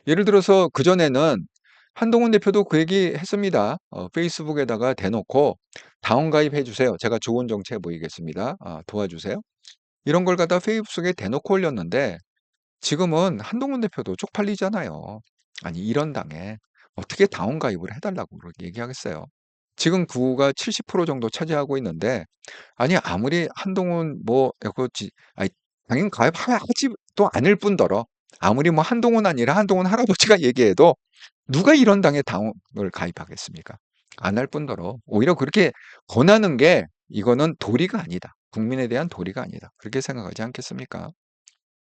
Speaker 2: 예를 들어서 그전에는 한동훈 대표도 그 얘기 했습니다. 페이스북에다가 대놓고 당원 가입해 주세요. 제가 좋은 정책 보이겠습니다. 도와주세요. 이런 걸 갖다 페이스북에 대놓고 올렸는데 지금은 한동훈 대표도 쪽팔리잖아요. 아니, 이런 당에 어떻게 당원 가입을 해달라고 그렇게 얘기하겠어요. 지금 구가 70% 정도 차지하고 있는데 아니 아무리 한동훈 뭐 아니 당연 가입하지도 않을 뿐더러 아무리 뭐 한동훈 아니라 한동훈 할아버지가 얘기해도 누가 이런 당에 당원을 가입하겠습니까? 안 할 뿐더러 오히려 그렇게 권하는 게 이거는 도리가 아니다. 국민에 대한 도리가 아니다. 그렇게 생각하지 않겠습니까?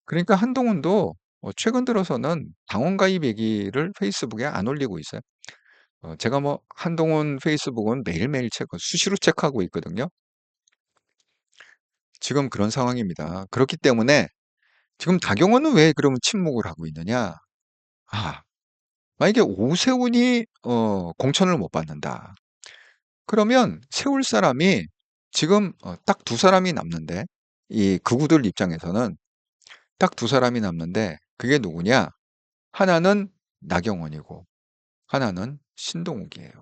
Speaker 2: 그러니까 한동훈도 최근 들어서는 당원 가입 얘기를 페이스북에 안 올리고 있어요. 제가 뭐 한동훈 페이스북은 매일매일 수시로 체크하고 있거든요. 지금 그런 상황입니다. 그렇기 때문에 지금 나경원은 왜 그러면 침묵을 하고 있느냐? 아, 만약에 오세훈이 공천을 못 받는다. 그러면 세울 사람이 지금 딱 두 사람이 남는데 이 극우들 입장에서는 딱 두 사람이 남는데 그게 누구냐? 하나는 나경원이고 하나는 신동욱이에요.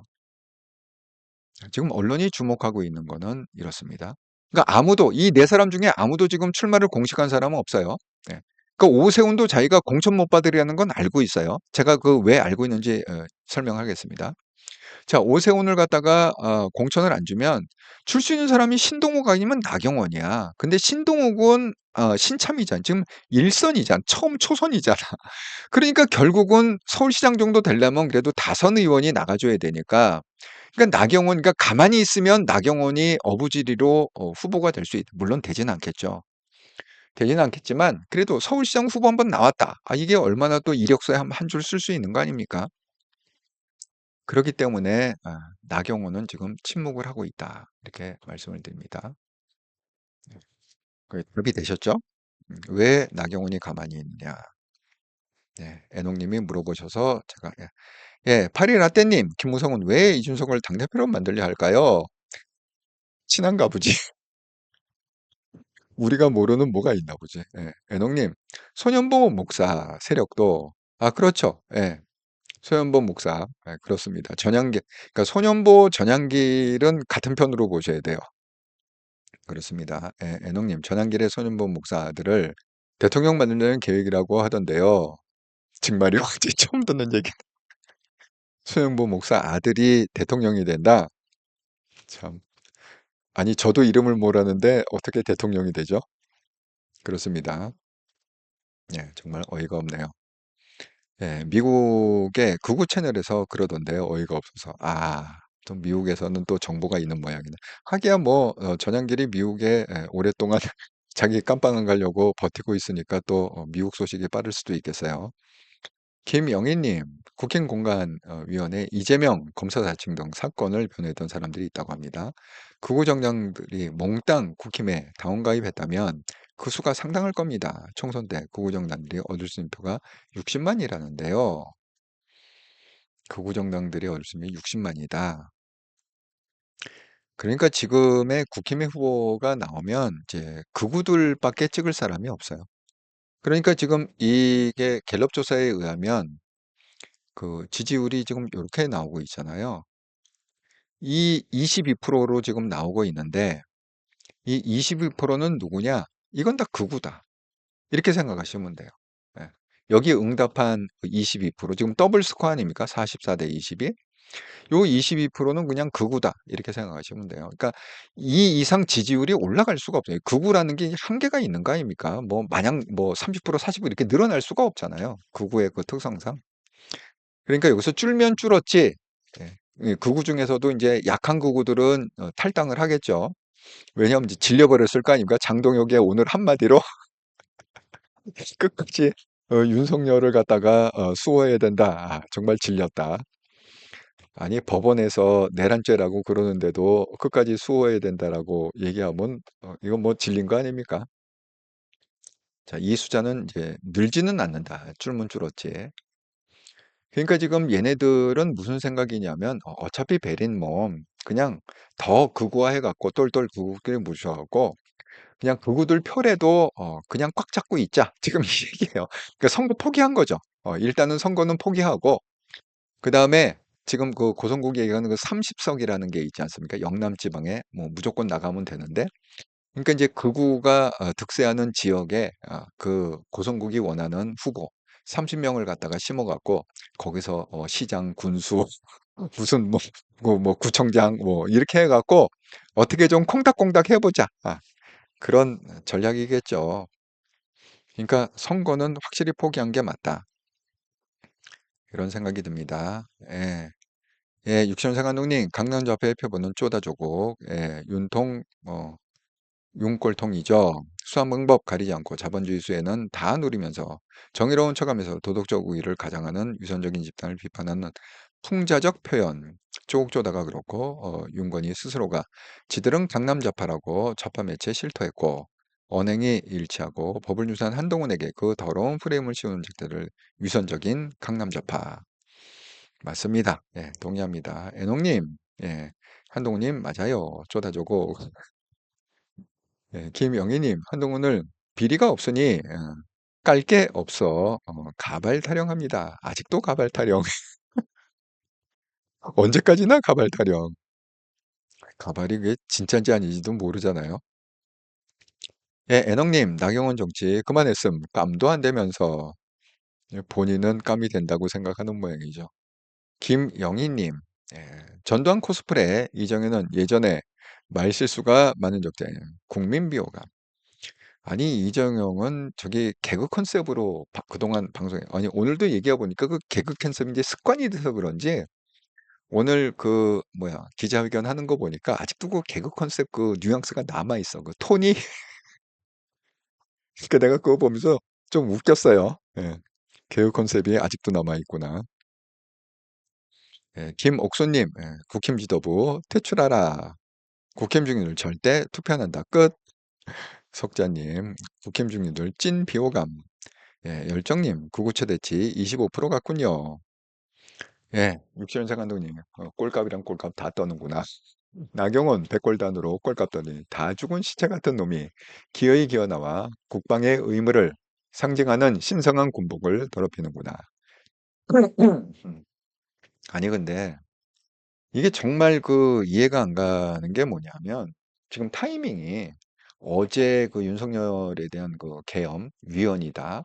Speaker 2: 지금 언론이 주목하고 있는 거는 이렇습니다. 그러니까 아무도 이 네 사람 중에 아무도 지금 출마를 공식한 사람은 없어요. 네. 그러니까 오세훈도 자기가 공천 못 받으려는 건 알고 있어요. 제가 그 왜 알고 있는지 설명하겠습니다. 자, 오세훈을 갖다가 공천을 안 주면 줄 수 있는 사람이 신동욱 아니면 나경원이야. 근데 신동욱은 신참이잖아. 지금 일선이잖아. 처음 초선이잖아. 그러니까 결국은 서울시장 정도 되려면 그래도 다선 의원이 나가줘야 되니까 그러니까 나경원, 그러니까 가만히 있으면 나경원이 어부지리로 후보가 될 수 있다. 물론 되지는 않겠죠. 되지는 않겠지만 그래도 서울시장 후보 한번 나왔다. 이게 얼마나 또 이력서에 한 줄 쓸 수 있는 거 아닙니까? 그렇기 때문에 나경원은 지금 침묵을 하고 있다. 이렇게 말씀을 드립니다. 답이 되셨죠? 왜 나경원이 가만히 있느냐? 네, 애농님이 물어보셔서 제가 파리 라떼님, 김무성은 왜 이준석을 당대표로 만들려 할까요? 친한가 보지. 우리가 모르는 뭐가 있나 보지. 애농님, 소년보 목사 세력도 그렇죠. 소년보 목사 그렇습니다. 그러니까 소년보 전향길은 같은 편으로 보셔야 돼요. 그렇습니다. 애농님, 전향길의 소년보 목사들을 대통령 만들려는 계획이라고 하던데요. 정말요? 처음 듣는 얘기. 소년보 목사 아들이 대통령이 된다. 참. 아니, 저도 이름을 모르는데 어떻게 대통령이 되죠? 그렇습니다. 정말 어이가 없네요. 미국의 극우 채널에서 그러던데요. 어이가 없어서. 또 미국에서는 또 정보가 있는 모양이네. 하기야 뭐 전향길이 미국에 오랫동안 자기 깜빵 안 가려고 버티고 있으니까 또 미국 소식이 빠를 수도 있겠어요. 김영희님, 국힘공관위원회 이재명 검사 사칭 등 사건을 변호했던 사람들이 있다고 합니다. 극우 정당들이 몽땅 국힘에 당원 가입했다면 그 수가 상당할 겁니다. 총선 때 극우 정당들이 얻을 수 있는 표가 60만이라는데요. 극우 정당들이 얻을 수 있는 게 60만이다. 그러니까 지금의 국힘의 후보가 나오면 이제 극우들밖에 찍을 사람이 없어요. 그러니까 지금 이게 갤럽 조사에 의하면 그 지지율이 지금 이렇게 나오고 있잖아요. 이 22%로 지금 나오고 있는데 이 22%는 누구냐? 이건 다 극우다. 이렇게 생각하시면 돼요. 예. 여기 응답한 22% 지금 더블 스코어 아닙니까? 44 대 22. 요 22%는 그냥 극우다. 이렇게 생각하시면 돼요. 그러니까 이 이상 지지율이 올라갈 수가 없어요. 극우라는 게 한계가 있는 거 아닙니까? 뭐 마냥 뭐 30%, 40% 이렇게 늘어날 수가 없잖아요. 극우의 그 특성상. 그러니까 여기서 줄면 줄었지. 예. 이 극우 중에서도 이제 약한 극우들은 탈당을 하겠죠. 왜냐하면 이제 질려버렸을 거 아닙니까? 장동혁의 오늘 한마디로 끝까지 윤석열을 갖다가 수호해야 된다. 아, 정말 질렸다. 아니, 법원에서 내란죄라고 그러는데도 끝까지 수호해야 된다라고 얘기하면 이건 뭐 질린 거 아닙니까? 자, 이 숫자는 이제 늘지는 않는다. 줄면 줄었지. 그러니까 지금 얘네들은 무슨 생각이냐면 어차피 베린 뭐 그냥 더 극우화해 갖고 똘똘 극우끼리 무시하고 그냥 극우들 표래도 그냥 꽉 잡고 있자. 지금 이 얘기예요. 그러니까 선거 포기한 거죠. 일단은 선거는 포기하고 그다음에 지금 그 고성국이 얘기하는 그 30석이라는 게 있지 않습니까? 영남 지방에 뭐 무조건 나가면 되는데 그러니까 이제 극우가 득세하는 지역에 그 고성국이 원하는 후보 30명을 갖다가 심어 갖고 거기서 시장, 군수 무슨 뭐 구청장 뭐 이렇게 해 갖고 어떻게 좀 콩닥콩닥 해 보자. 그런 전략이겠죠. 그러니까 선거는 확실히 포기한 게 맞다. 이런 생각이 듭니다. 예. 예, 육천생 감독님, 강남좌표의 표본은 쪼다조고, 예, 윤꼴통이죠. 수한 방법 가리지 않고 자본주의 수에는 다 누리면서 정의로운 척하면서 도덕적 우위를 가장하는 위선적인 집단을 비판하는 풍자적 표현. 쪼옥쪼다가 그렇고, 윤건이 스스로가 지들은 강남좌파라고 좌파 매체에 실토했고, 언행이 일치하고 법을 유사한 한동훈에게 그 더러운 프레임을 씌우는 적들을 위선적인 강남좌파. 맞습니다. 예, 동의합니다. 애농님, 예, 한동훈님 맞아요. 쪼다조고. 예, 김영희님, 한동훈을 비리가 없으니 깔 게 없어. 가발 타령합니다. 아직도 가발 타령. 언제까지나 가발 타령. 가발이 그게 진짜인지 아닌지도 모르잖아요. 예, 애농님, 나경원 정치 그만했음. 깜도 안 되면서 예, 본인은 깜이 된다고 생각하는 모양이죠. 김영희님, 예, 전두환 코스프레 이정현은 예전에 말실수가 많은 적자예요. 국민 비호감. 아니 이정형은 저기 개그 컨셉으로 그동안 방송에 아니 오늘도 얘기해 보니까 그 개그 컨셉이 이제 습관이 돼서 그런지 오늘 그 뭐야 기자회견 하는 거 보니까 아직도 그 개그 컨셉 그 뉘앙스가 남아 있어. 그 톤이 그러니까 내가 그거 보면서 좀 웃겼어요. 예. 개그 컨셉이 아직도 남아 있구나. 예, 김옥수님, 예, 국힘 지도부 퇴출하라. 국힘 중인들 절대 투표 안 한다. 끝. 석자님, 국힘 중인들 찐 비호감. 예, 열정님, 구구최 대치 25% 같군요. 예, 육시현상 감독님, 꼴값이랑 꼴값 다 떠는구나. 나경원 백골단으로 꼴값 떠니 다 죽은 시체 같은 놈이 기어이 기어 나와 국방의 의무를 상징하는 신성한 군복을 더럽히는구나. 음. 아니 근데 이게 정말 그 이해가 안 가는 게 뭐냐면 지금 타이밍이 어제 그 윤석열에 대한 그 계엄 위헌이다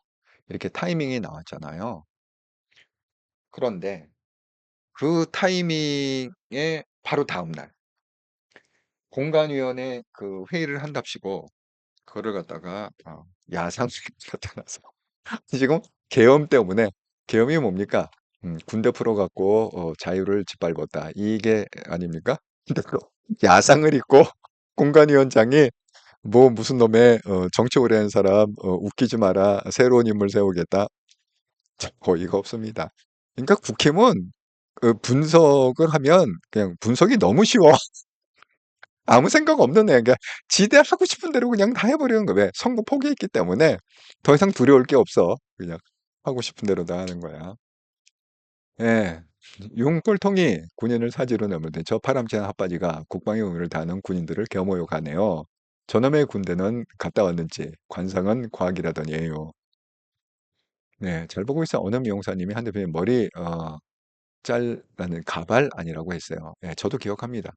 Speaker 2: 이렇게 타이밍이 나왔잖아요. 그런데 그 타이밍에 바로 다음 날 공관위원회 그 회의를 한답시고 그거를 갖다가 야상을 나타나서 지금 계엄 때문에 계엄이 뭡니까? 군대 풀어갖고 자유를 짓밟았다 이게 아닙니까? 근데 또 야상을 입고 공관위원장이 무슨 놈의 정치 오래 한 사람 웃기지 마라. 새로운 인물 세우겠다. 참 어이가 없습니다. 그러니까 국힘은 분석을 하면 그냥 분석이 너무 쉬워. 아무 생각 없는 애가 지들 하고 싶은 대로 그냥 다 해버리는 거야. 왜? 선거 포기했기 때문에 더 이상 두려울 게 없어. 그냥 하고 싶은 대로 다 하는 거야. 예. 용꼴통이 군인을 사지로 내모는 저 파람치한 핫바지가 국방의 의무를 다하는 군인들을 겸모욕하네요. 저놈의 군대는 갔다 왔는지 관상은 과학이라더니에요. 네, 잘 보고 있어. 어느 미용사님이 한 대표님 머리 잘라는 가발 아니라고 했어요. 예, 저도 기억합니다.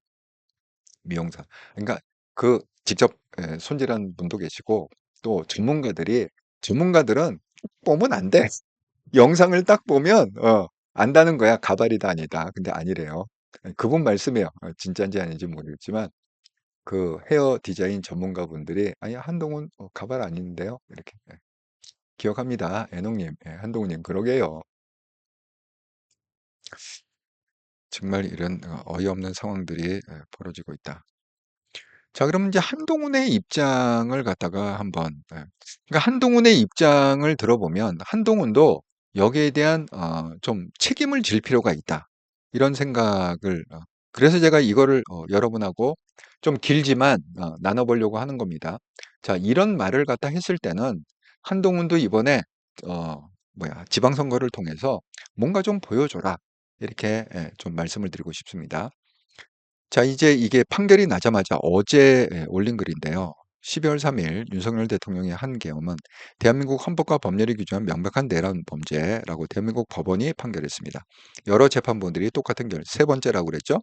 Speaker 2: 미용사. 그러니까 그 직접 손질한 분도 계시고 또 전문가들은 보면 안 돼. 영상을 딱 보면 안다는 거야. 가발이다 아니다. 근데 아니래요. 그분 말씀이에요. 진짜인지 아닌지 모르겠지만 그 헤어 디자인 전문가분들이 아니 한동훈 가발 아닌데요. 이렇게 기억합니다. 애농님, 한동훈님 그러게요. 정말 이런 어이없는 상황들이 벌어지고 있다. 자, 그럼 이제 한동훈의 입장을 갖다가 한번, 그러니까 한동훈의 입장을 들어보면 한동훈도 여기에 대한 좀 책임을 질 필요가 있다. 이런 생각을, 그래서 제가 이거를 여러분하고 좀 길지만 나눠보려고 하는 겁니다. 자, 이런 말을 갖다 했을 때는 한동훈도 이번에, 지방선거를 통해서 뭔가 좀 보여줘라. 이렇게 좀 말씀을 드리고 싶습니다. 자, 이제 이게 판결이 나자마자 어제 올린 글인데요. 12월 3일 윤석열 대통령의 한 계엄은 대한민국 헌법과 법률이 규정한 명백한 내란 범죄라고 대한민국 법원이 판결했습니다. 여러 재판부들이 똑같은 결, 세 번째라고 그랬죠.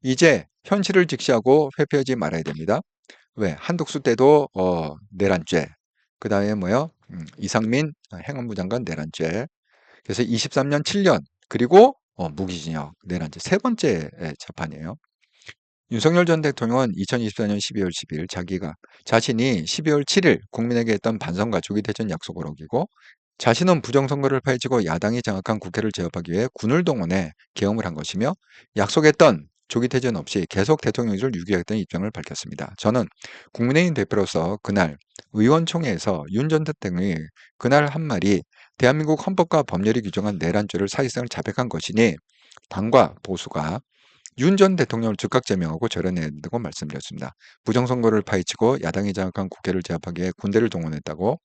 Speaker 2: 이제 현실을 직시하고 회피하지 말아야 됩니다. 왜? 한독수 때도 내란죄, 그 다음에 뭐요? 이상민 행안부 장관 내란죄. 그래서 23년 7년 그리고 무기징역 내란죄 세 번째 재판이에요. 윤석열 전 대통령은 2024년 12월 10일 자신이 12월 7일 국민에게 했던 반성과 조기 대전 약속을 어기고 자신은 부정선거를 파헤치고 야당이 장악한 국회를 제압하기 위해 군을 동원해 계엄을 한 것이며 약속했던 조기 퇴진 없이 계속 대통령직을 유지하겠다는 입장을 밝혔습니다. 저는 국민의힘 대표로서 그날 의원총회에서 윤 전 대통령이 그날 한 말이 대한민국 헌법과 법률이 규정한 내란죄를 사실상 자백한 것이니 당과 보수가 윤 전 대통령을 즉각 제명하고 절연해야 된다고 말씀드렸습니다. 부정선거를 파헤치고 야당이 장악한 국회를 제압하기 위해 군대를 동원했다고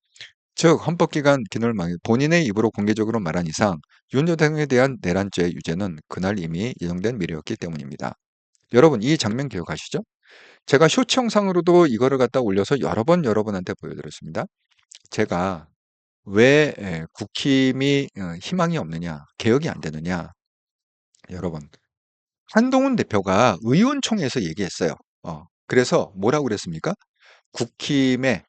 Speaker 2: 즉 헌법기관 기능을 망해 본인의 입으로 공개적으로 말한 이상 윤 전 대통령에 대한 내란죄 유죄는 그날 이미 예정된 미래였기 때문입니다. 여러분 이 장면 기억하시죠? 제가 쇼츠 영상으로도 이거를 갖다 올려서 여러 번 여러분한테 보여드렸습니다. 제가 왜 국힘이 희망이 없느냐, 개혁이 안 되느냐. 여러분 한동훈 대표가 의원총회에서 얘기했어요. 그래서 뭐라고 그랬습니까? 국힘에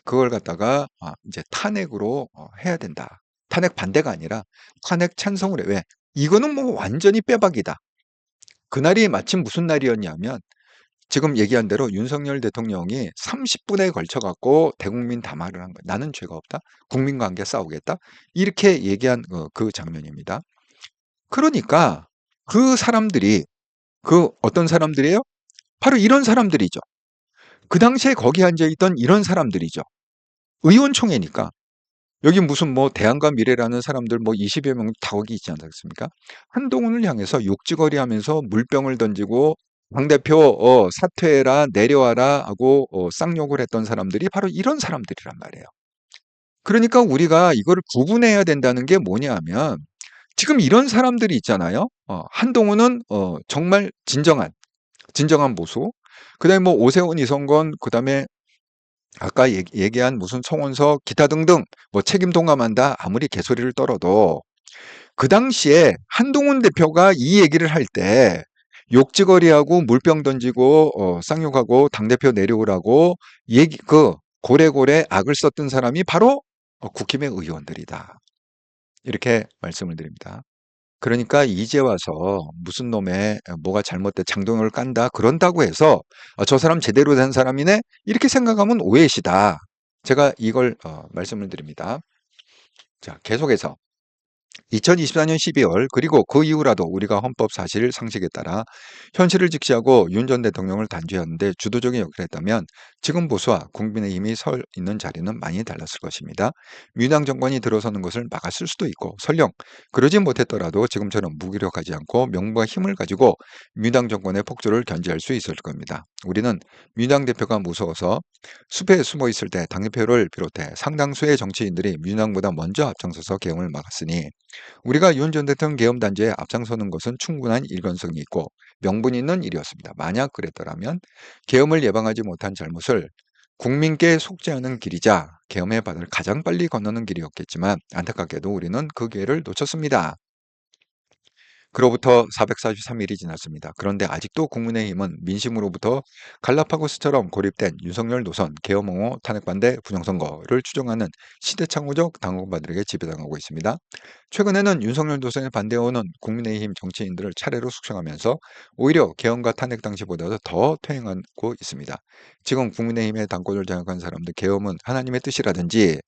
Speaker 2: 그걸 갖다가 이제 탄핵으로 해야 된다. 탄핵 반대가 아니라 탄핵 찬성을 해. 왜? 이거는 뭐 완전히 빼박이다. 그날이 마침 무슨 날이었냐면 지금 얘기한 대로 윤석열 대통령이 30분에 걸쳐 갖고 대국민 담화를 한 거예요. 나는 죄가 없다. 국민과 함께 싸우겠다. 이렇게 얘기한 그 장면입니다. 그러니까 그 사람들이 그 어떤 사람들이에요? 바로 이런 사람들이죠. 그 당시에 거기 앉아 있던 이런 사람들이죠. 의원총회니까. 여기 무슨 뭐 대안과 미래라는 사람들 뭐 20여 명 다 거기 있지 않습니까? 한동훈을 향해서 욕지거리 하면서 물병을 던지고 당대표 사퇴해라 내려와라 하고 쌍욕을 했던 사람들이 바로 이런 사람들이란 말이에요. 그러니까 우리가 이거를 구분해야 된다는 게 뭐냐 하면 지금 이런 사람들이 있잖아요. 한동훈은 정말 진정한 보수. 그다음에 뭐 오세훈, 이성건, 그다음에 아까 얘기한 무슨 송원석 기타 등등 뭐 책임 동감한다 아무리 개소리를 떨어도 그 당시에 한동훈 대표가 이 얘기를 할 때 욕지거리하고 물병 던지고 쌍욕하고 당대표 내려오라고 고래고래 악을 썼던 사람이 바로 국힘의 의원들이다. 이렇게 말씀을 드립니다. 그러니까 이제 와서 무슨 놈의 뭐가 잘못돼 장동영을 깐다 그런다고 해서 저 사람 제대로 된 사람이네 이렇게 생각하면 오해시다. 제가 이걸 말씀을 드립니다. 자, 계속해서 2024년 12월 그리고 그 이후라도 우리가 헌법 사실 상식에 따라 현실을 직시하고 윤 전 대통령을 단죄하는 데 주도적인 역할을 했다면 지금 보수와 국민의힘이 서 있는 자리는 많이 달랐을 것입니다. 민주당 정권이 들어서는 것을 막았을 수도 있고 설령 그러지 못했더라도 지금처럼 무기력하지 않고 명분과 힘을 가지고 민주당 정권의 폭주를 견제할 수 있을 겁니다. 우리는 민주당 대표가 무서워서 숲에 숨어 있을 때 당대표를 비롯해 상당수의 정치인들이 민주당보다 먼저 앞장서서 계엄을 막았으니 우리가 윤 전 대통령 계엄 단죄에 앞장서는 것은 충분한 일관성이 있고 명분이 있는 일이었습니다. 만약 그랬더라면 계엄을 예방하지 못한 잘못을 국민께 속죄하는 길이자 계엄의 바다를 가장 빨리 건너는 길이었겠지만 안타깝게도 우리는 그 기회를 놓쳤습니다. 그로부터 443일이 지났습니다. 그런데 아직도 국민의힘은 민심으로부터 갈라파고스처럼 고립된 윤석열 노선, 계엄 옹호, 탄핵반대, 부정선거를 추종하는 시대착오적 당원파들에게 지배당하고 있습니다. 최근에는 윤석열 노선에 반대해오는 국민의힘 정치인들을 차례로 숙청하면서 오히려 계엄과 탄핵 당시보다도 더 퇴행하고 있습니다. 지금 국민의힘의 당권을 장악한 사람들 계엄은 하나님의 뜻이라든지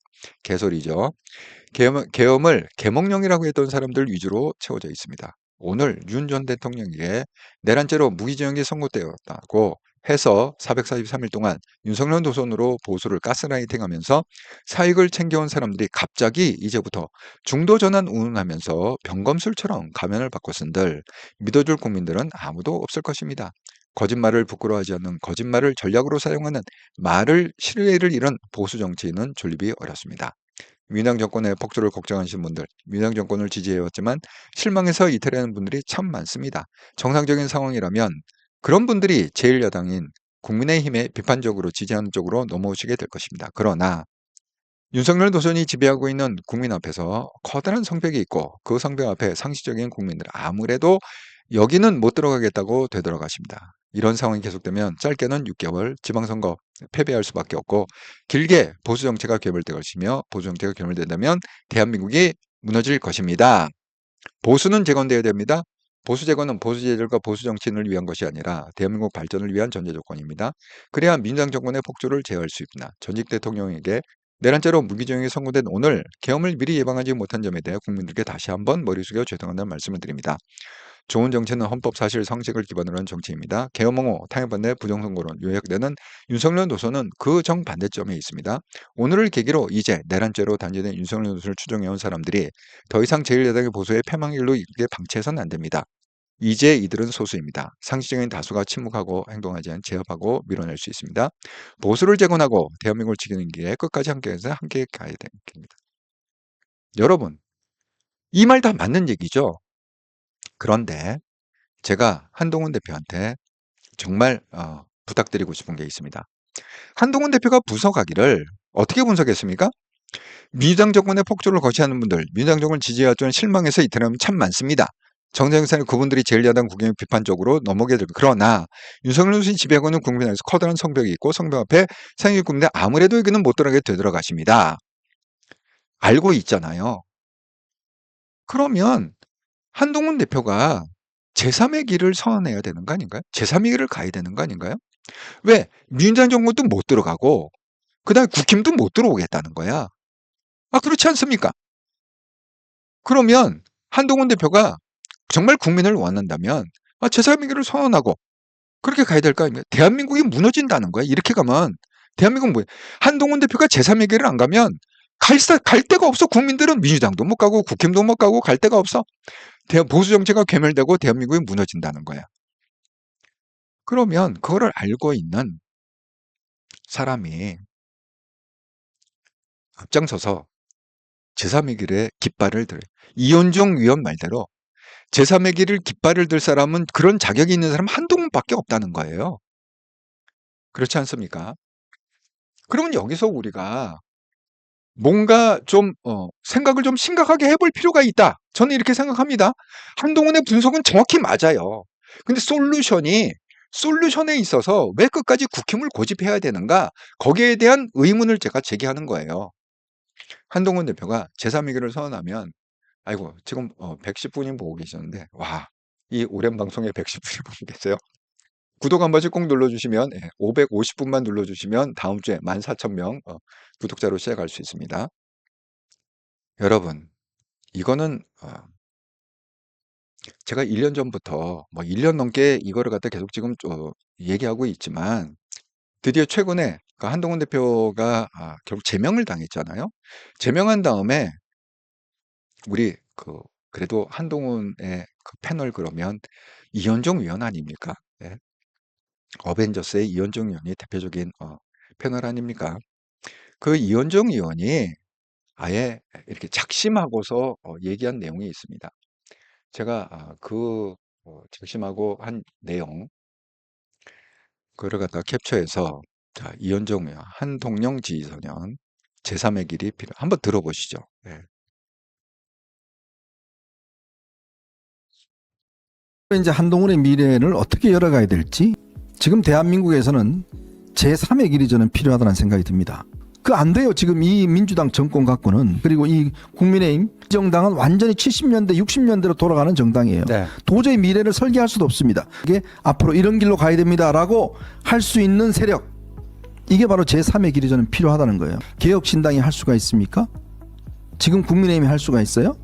Speaker 2: 개소리죠. 계엄을 계몽령이라고 했던 사람들 위주로 채워져 있습니다. 오늘 윤 전 대통령에게 내란죄로 무기징역이 선고되었다고 해서 443일 동안 윤석열 노선으로 보수를 가스라이팅하면서 사익을 챙겨온 사람들이 갑자기 이제부터 중도전환 운운하면서 병검술처럼 가면을 바꿨은들 믿어줄 국민들은 아무도 없을 것입니다. 거짓말을 부끄러워하지 않는 거짓말을 전략으로 사용하는 말을 신뢰를 잃은 보수 정치인은 존립이 어렵습니다. 민주당 정권의 폭주를 걱정하시는 분들, 민주당 정권을 지지해왔지만 실망해서 이탈하는 분들이 참 많습니다. 정상적인 상황이라면 그런 분들이 제1야당인 국민의힘에 비판적으로 지지하는 쪽으로 넘어오시게 될 것입니다. 그러나 윤석열 노선이 지배하고 있는 국민 앞에서 커다란 성벽이 있고 그 성벽 앞에 상식적인 국민들 아무래도 여기는 못 들어가겠다고 되돌아가십니다. 이런 상황이 계속되면 짧게는 6개월 지방선거 패배할 수밖에 없고 길게 보수 정체가 괴멸될 것이며 보수 정체가 괴멸된다면 대한민국이 무너질 것입니다. 보수는 재건돼야 됩니다. 보수 재건은 보수제들과 보수 정치인을 위한 것이 아니라 대한민국 발전을 위한 전제 조건입니다. 그래야 민주당 정권의 폭주를 제어할 수 있습니다. 전직 대통령에게 내란죄로 무기징역이 선고된 오늘 계엄을 미리 예방하지 못한 점에 대해 국민들께 다시 한번 머리 숙여 죄송하다는 말씀을 드립니다. 좋은 정치는 헌법 사실 상식을 기반으로 한 정치입니다. 계엄 옹호, 탄핵반대, 부정선거론 요약되는 윤석열 노선은 그 정반대점에 있습니다. 오늘을 계기로 이제 내란죄로 단죄된 윤석열 노선을 추종해온 사람들이 더 이상 제1야당의 보수의 패망길로 이렇게 방치해서는 안 됩니다. 이제 이들은 소수입니다. 상식적인 다수가 침묵하고 행동하지 않은 제압하고 밀어낼 수 있습니다. 보수를 재건하고 대한민국을 지키는 길에 끝까지 함께해서 함께 가야 됩니다. 여러분, 이 말 다 맞는 얘기죠? 그런데 제가 한동훈 대표한테 정말 부탁드리고 싶은 게 있습니다. 한동훈 대표가 분석하기를 어떻게 분석했습니까? 민주당 정권의 폭주를 거시하는 분들, 민주당 정권을 지지해왔던 실망해서 이탈하면 참 많습니다. 정쟁사는 그분들이 제1야당 국민의 비판적으로 넘어게 되고 그러나 윤석열 노선이 지배하고 있는 국민 안에서 커다란 성벽이 있고 성벽 앞에 상위 국민들 아무래도 여기는 못 들어가게 되돌아가십니다. 알고 있잖아요. 그러면 한동훈 대표가 제3의 길을 선언해야 되는 거 아닌가요? 제3의 길을 가야 되는 거 아닌가요? 왜? 민주당 정권도 못 들어가고 그다음에 국힘도 못 들어오겠다는 거야. 그렇지 않습니까? 그러면 한동훈 대표가 정말 국민을 원한다면 제3의 길을 선언하고 그렇게 가야 될 거 아닙니까? 대한민국이 무너진다는 거야. 이렇게 가면 대한민국은 뭐야? 한동훈 대표가 제3의 길을 안 가면 갈 데가 없어. 국민들은 민주당도 못 가고 국힘도 못 가고 갈 데가 없어. 보수 정체가 괴멸되고 대한민국이 무너진다는 거야. 그러면 그거를 알고 있는 사람이 앞장서서 제3의 길에 깃발을 들어요. 이현종 위원 말대로 제3의 길을 깃발을 들 사람은 그런 자격이 있는 사람 한동훈밖에 없다는 거예요. 그렇지 않습니까? 그러면 여기서 우리가 뭔가 좀 생각을 좀 심각하게 해볼 필요가 있다. 저는 이렇게 생각합니다. 한동훈의 분석은 정확히 맞아요. 근데 솔루션에 있어서 왜 끝까지 국힘을 고집해야 되는가? 거기에 대한 의문을 제가 제기하는 거예요. 한동훈 대표가 제3의 길을 선언하면 아이고 지금 110분이 보고 계셨는데 와, 이 오랜 방송에 110분이 보고 계세요. 구독 한 번씩 꼭 눌러주시면 550분만 눌러주시면 다음 주에 14,000명 구독자로 시작할 수 있습니다. 여러분, 이거는 제가 1년 전부터 뭐 1년 넘게 이거를 갖다 계속 지금 얘기하고 있지만 드디어 최근에 그 한동훈 대표가 결국 제명을 당했잖아요. 제명한 다음에 우리 그래도 한동훈의 그 패널 그러면 이현종 위원 아닙니까? 예. 어벤져스의 이현종 의원이 대표적인 패널 아닙니까? 그 이현종 의원이 아예 이렇게 작심하고서 얘기한 내용이 있습니다. 제가 작심하고 한 내용 그걸 갖다 캡처해서 자, 이현종 의원 한동령 지휘소년 제3의 길이 필요. 한번 들어보시죠. 예.
Speaker 3: 이제 한동훈의 미래를 어떻게 열어가야 될지 지금 대한민국에서는 제3의 길이 저는 필요하다는 생각이 듭니다. 그 안 돼요. 지금 이 민주당 정권 갖고는. 그리고 이 국민의힘 정당은 완전히 70년대 60년대로 돌아가는 정당이에요.
Speaker 2: 네.
Speaker 3: 도저히 미래를 설계할 수도 없습니다. 이게 앞으로 이런 길로 가야 됩니다라고 할 수 있는 세력, 이게 바로 제3의 길이 저는 필요하다는 거예요. 개혁신당이 할 수가 있습니까? 지금 국민의힘이 할 수가 있어요?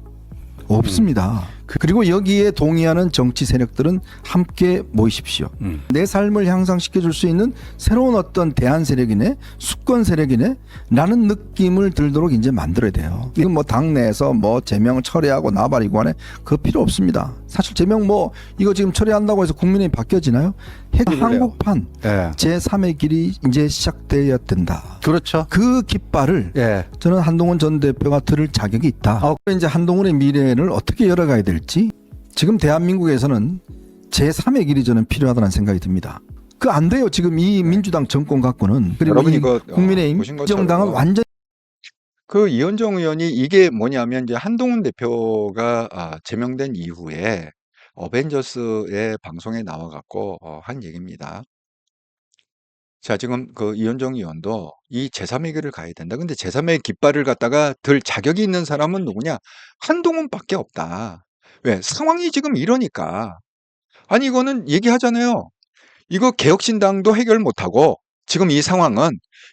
Speaker 3: 없습니다. 그리고 여기에 동의하는 정치 세력들은 함께 모이십시오. 내 삶을 향상시켜 줄 수 있는 새로운 어떤 대안 세력이네, 수권 세력이네 라는 느낌을 들도록 이제 만들어야 돼요. 이건 뭐 당내에서 뭐 제명을 철회하고 나발이고 하네, 그거 필요 없습니다. 사실 제명 뭐 이거 지금 철회한다고 해서 국민의힘이 바뀌어지나요? 한국판
Speaker 4: 예.
Speaker 3: 제3의 길이 이제 시작되어야 된다.
Speaker 4: 그렇죠.
Speaker 3: 그 깃발을
Speaker 4: 예.
Speaker 3: 저는 한동훈 전 대표가 들을 자격이 있다. 이제 한동훈의 미래를 어떻게 열어가야 될지 지금 대한민국에서는 제3의 길이 저는 필요하다는 생각이 듭니다. 그 안 돼요. 지금 이 민주당 정권 갖고는. 그리고
Speaker 2: 여러분
Speaker 3: 이
Speaker 2: 이거
Speaker 3: 국민의힘
Speaker 2: 보신 것처럼
Speaker 3: 정당은 완전
Speaker 2: 그 이현정 의원이 이게 뭐냐면 이제 한동훈 대표가 제명된 이후에 어벤져스의 방송에 나와 갖고 한 얘기입니다. 자, 지금 그 이현정 의원도 이 제3의 길을 가야 된다. 근데 제3의 깃발을 갖다가 들 자격이 있는 사람은 누구냐? 한동훈밖에 없다. 왜? 상황이 지금 이러니까. 아니 이거는 얘기하잖아요. 이거 개혁신당도 해결 못하고 지금 이 상황은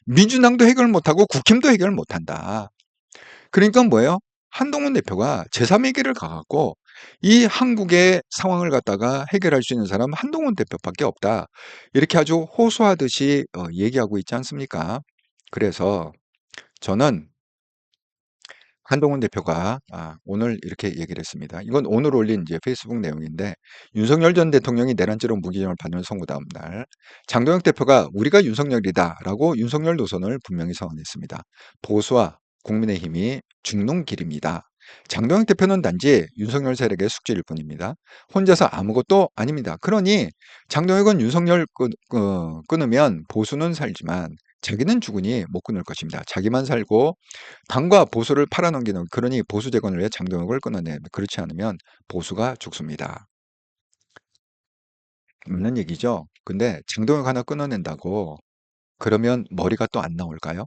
Speaker 2: 민주당도 해결 못하고 국힘도 해결 못한다. 그러니까 뭐예요? 한동훈 대표가 제3의 길을 가갖고 이 한국의 상황을 갖다가 해결할 수 있는 사람은 한동훈 대표밖에 없다. 이렇게 아주 호소하듯이 얘기하고 있지 않습니까? 그래서 저는 한동훈 대표가 오늘 이렇게 얘기를 했습니다. 이건 오늘 올린 이제 페이스북 내용인데 윤석열 전 대통령이 내란죄로 무기징역을 받는 선고 다음 날 장동혁 대표가 우리가 윤석열이다라고 윤석열 노선을 분명히 선언했습니다. 보수와 국민의힘이 죽는 길입니다. 장동혁 대표는 단지 윤석열 세력의 숙제일 뿐입니다. 혼자서 아무것도 아닙니다. 그러니 장동혁은 윤석열 끊으면 보수는 살지만 자기는 죽으니 못 끊을 것입니다. 자기만 살고 당과 보수를 팔아넘기는, 그러니 보수 재건을 위해 장동혁을 끊어내. 그렇지 않으면 보수가 죽습니다. 맞는 얘기죠. 근데 장동혁 하나 끊어낸다고 그러면 머리가 또 안 나올까요?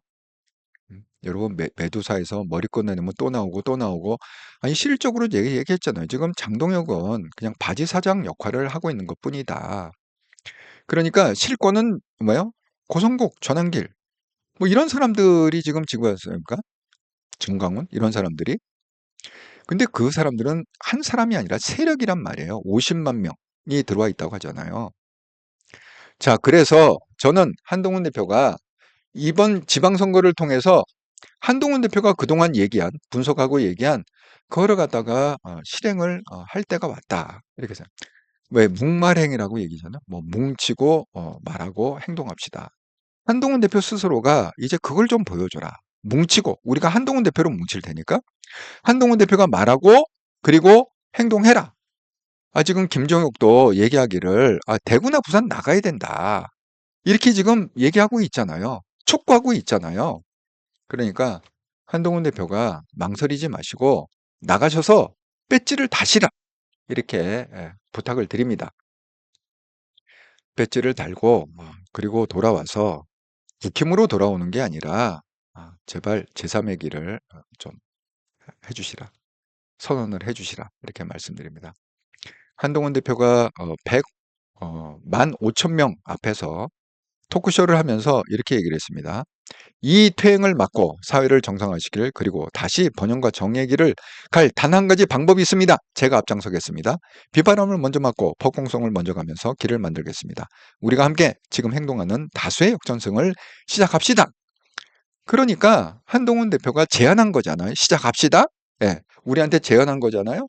Speaker 2: 여러분 매도사에서 머리 끊어내면 또 나오고 또 나오고, 아니 실질적으로 얘기했잖아요. 지금 장동혁은 그냥 바지 사장 역할을 하고 있는 것뿐이다. 그러니까 실권은 뭐예요? 고성국, 전환길 뭐 이런 사람들이 지금 지고 있습니까? 정강훈 이런 사람들이. 근데 그 사람들은 한 사람이 아니라 세력이란 말이에요. 50만 명이 들어와 있다고 하잖아요. 자, 그래서 저는 한동훈 대표가 이번 지방선거를 통해서 한동훈 대표가 그동안 얘기한, 분석하고 얘기한 그거를 갖다가 실행을 할 때가 왔다. 이렇게 생각해요. 왜 묵말행위라고 얘기잖아요. 뭐 뭉치고 말하고 행동합시다. 한동훈 대표 스스로가 이제 그걸 좀 보여줘라. 뭉치고 우리가 한동훈 대표로 뭉칠 테니까 한동훈 대표가 말하고 그리고 행동해라. 지금 김종혁도 얘기하기를 대구나 부산 나가야 된다. 이렇게 지금 얘기하고 있잖아요. 촉구하고 있잖아요. 그러니까 한동훈 대표가 망설이지 마시고 나가셔서 배지를 다시라. 이렇게 부탁을 드립니다. 배지를 달고 그리고 돌아와서 국힘으로 돌아오는 게 아니라 제발 제3의 길을 좀 해주시라. 선언을 해주시라. 이렇게 말씀드립니다. 한동훈 대표가 115,000명 앞에서 토크쇼를 하면서 이렇게 얘기를 했습니다. 이 퇴행을 막고 사회를 정상화시킬 그리고 다시 번영과 정의의 길을 갈 단 한 가지 방법이 있습니다. 제가 앞장서겠습니다. 비바람을 먼저 막고 폭공성을 먼저 가면서 길을 만들겠습니다. 우리가 함께 지금 행동하는 다수의 역전승을 시작합시다. 그러니까 한동훈 대표가 제안한 거잖아요. 시작합시다. 예, 우리한테 제안한 거잖아요.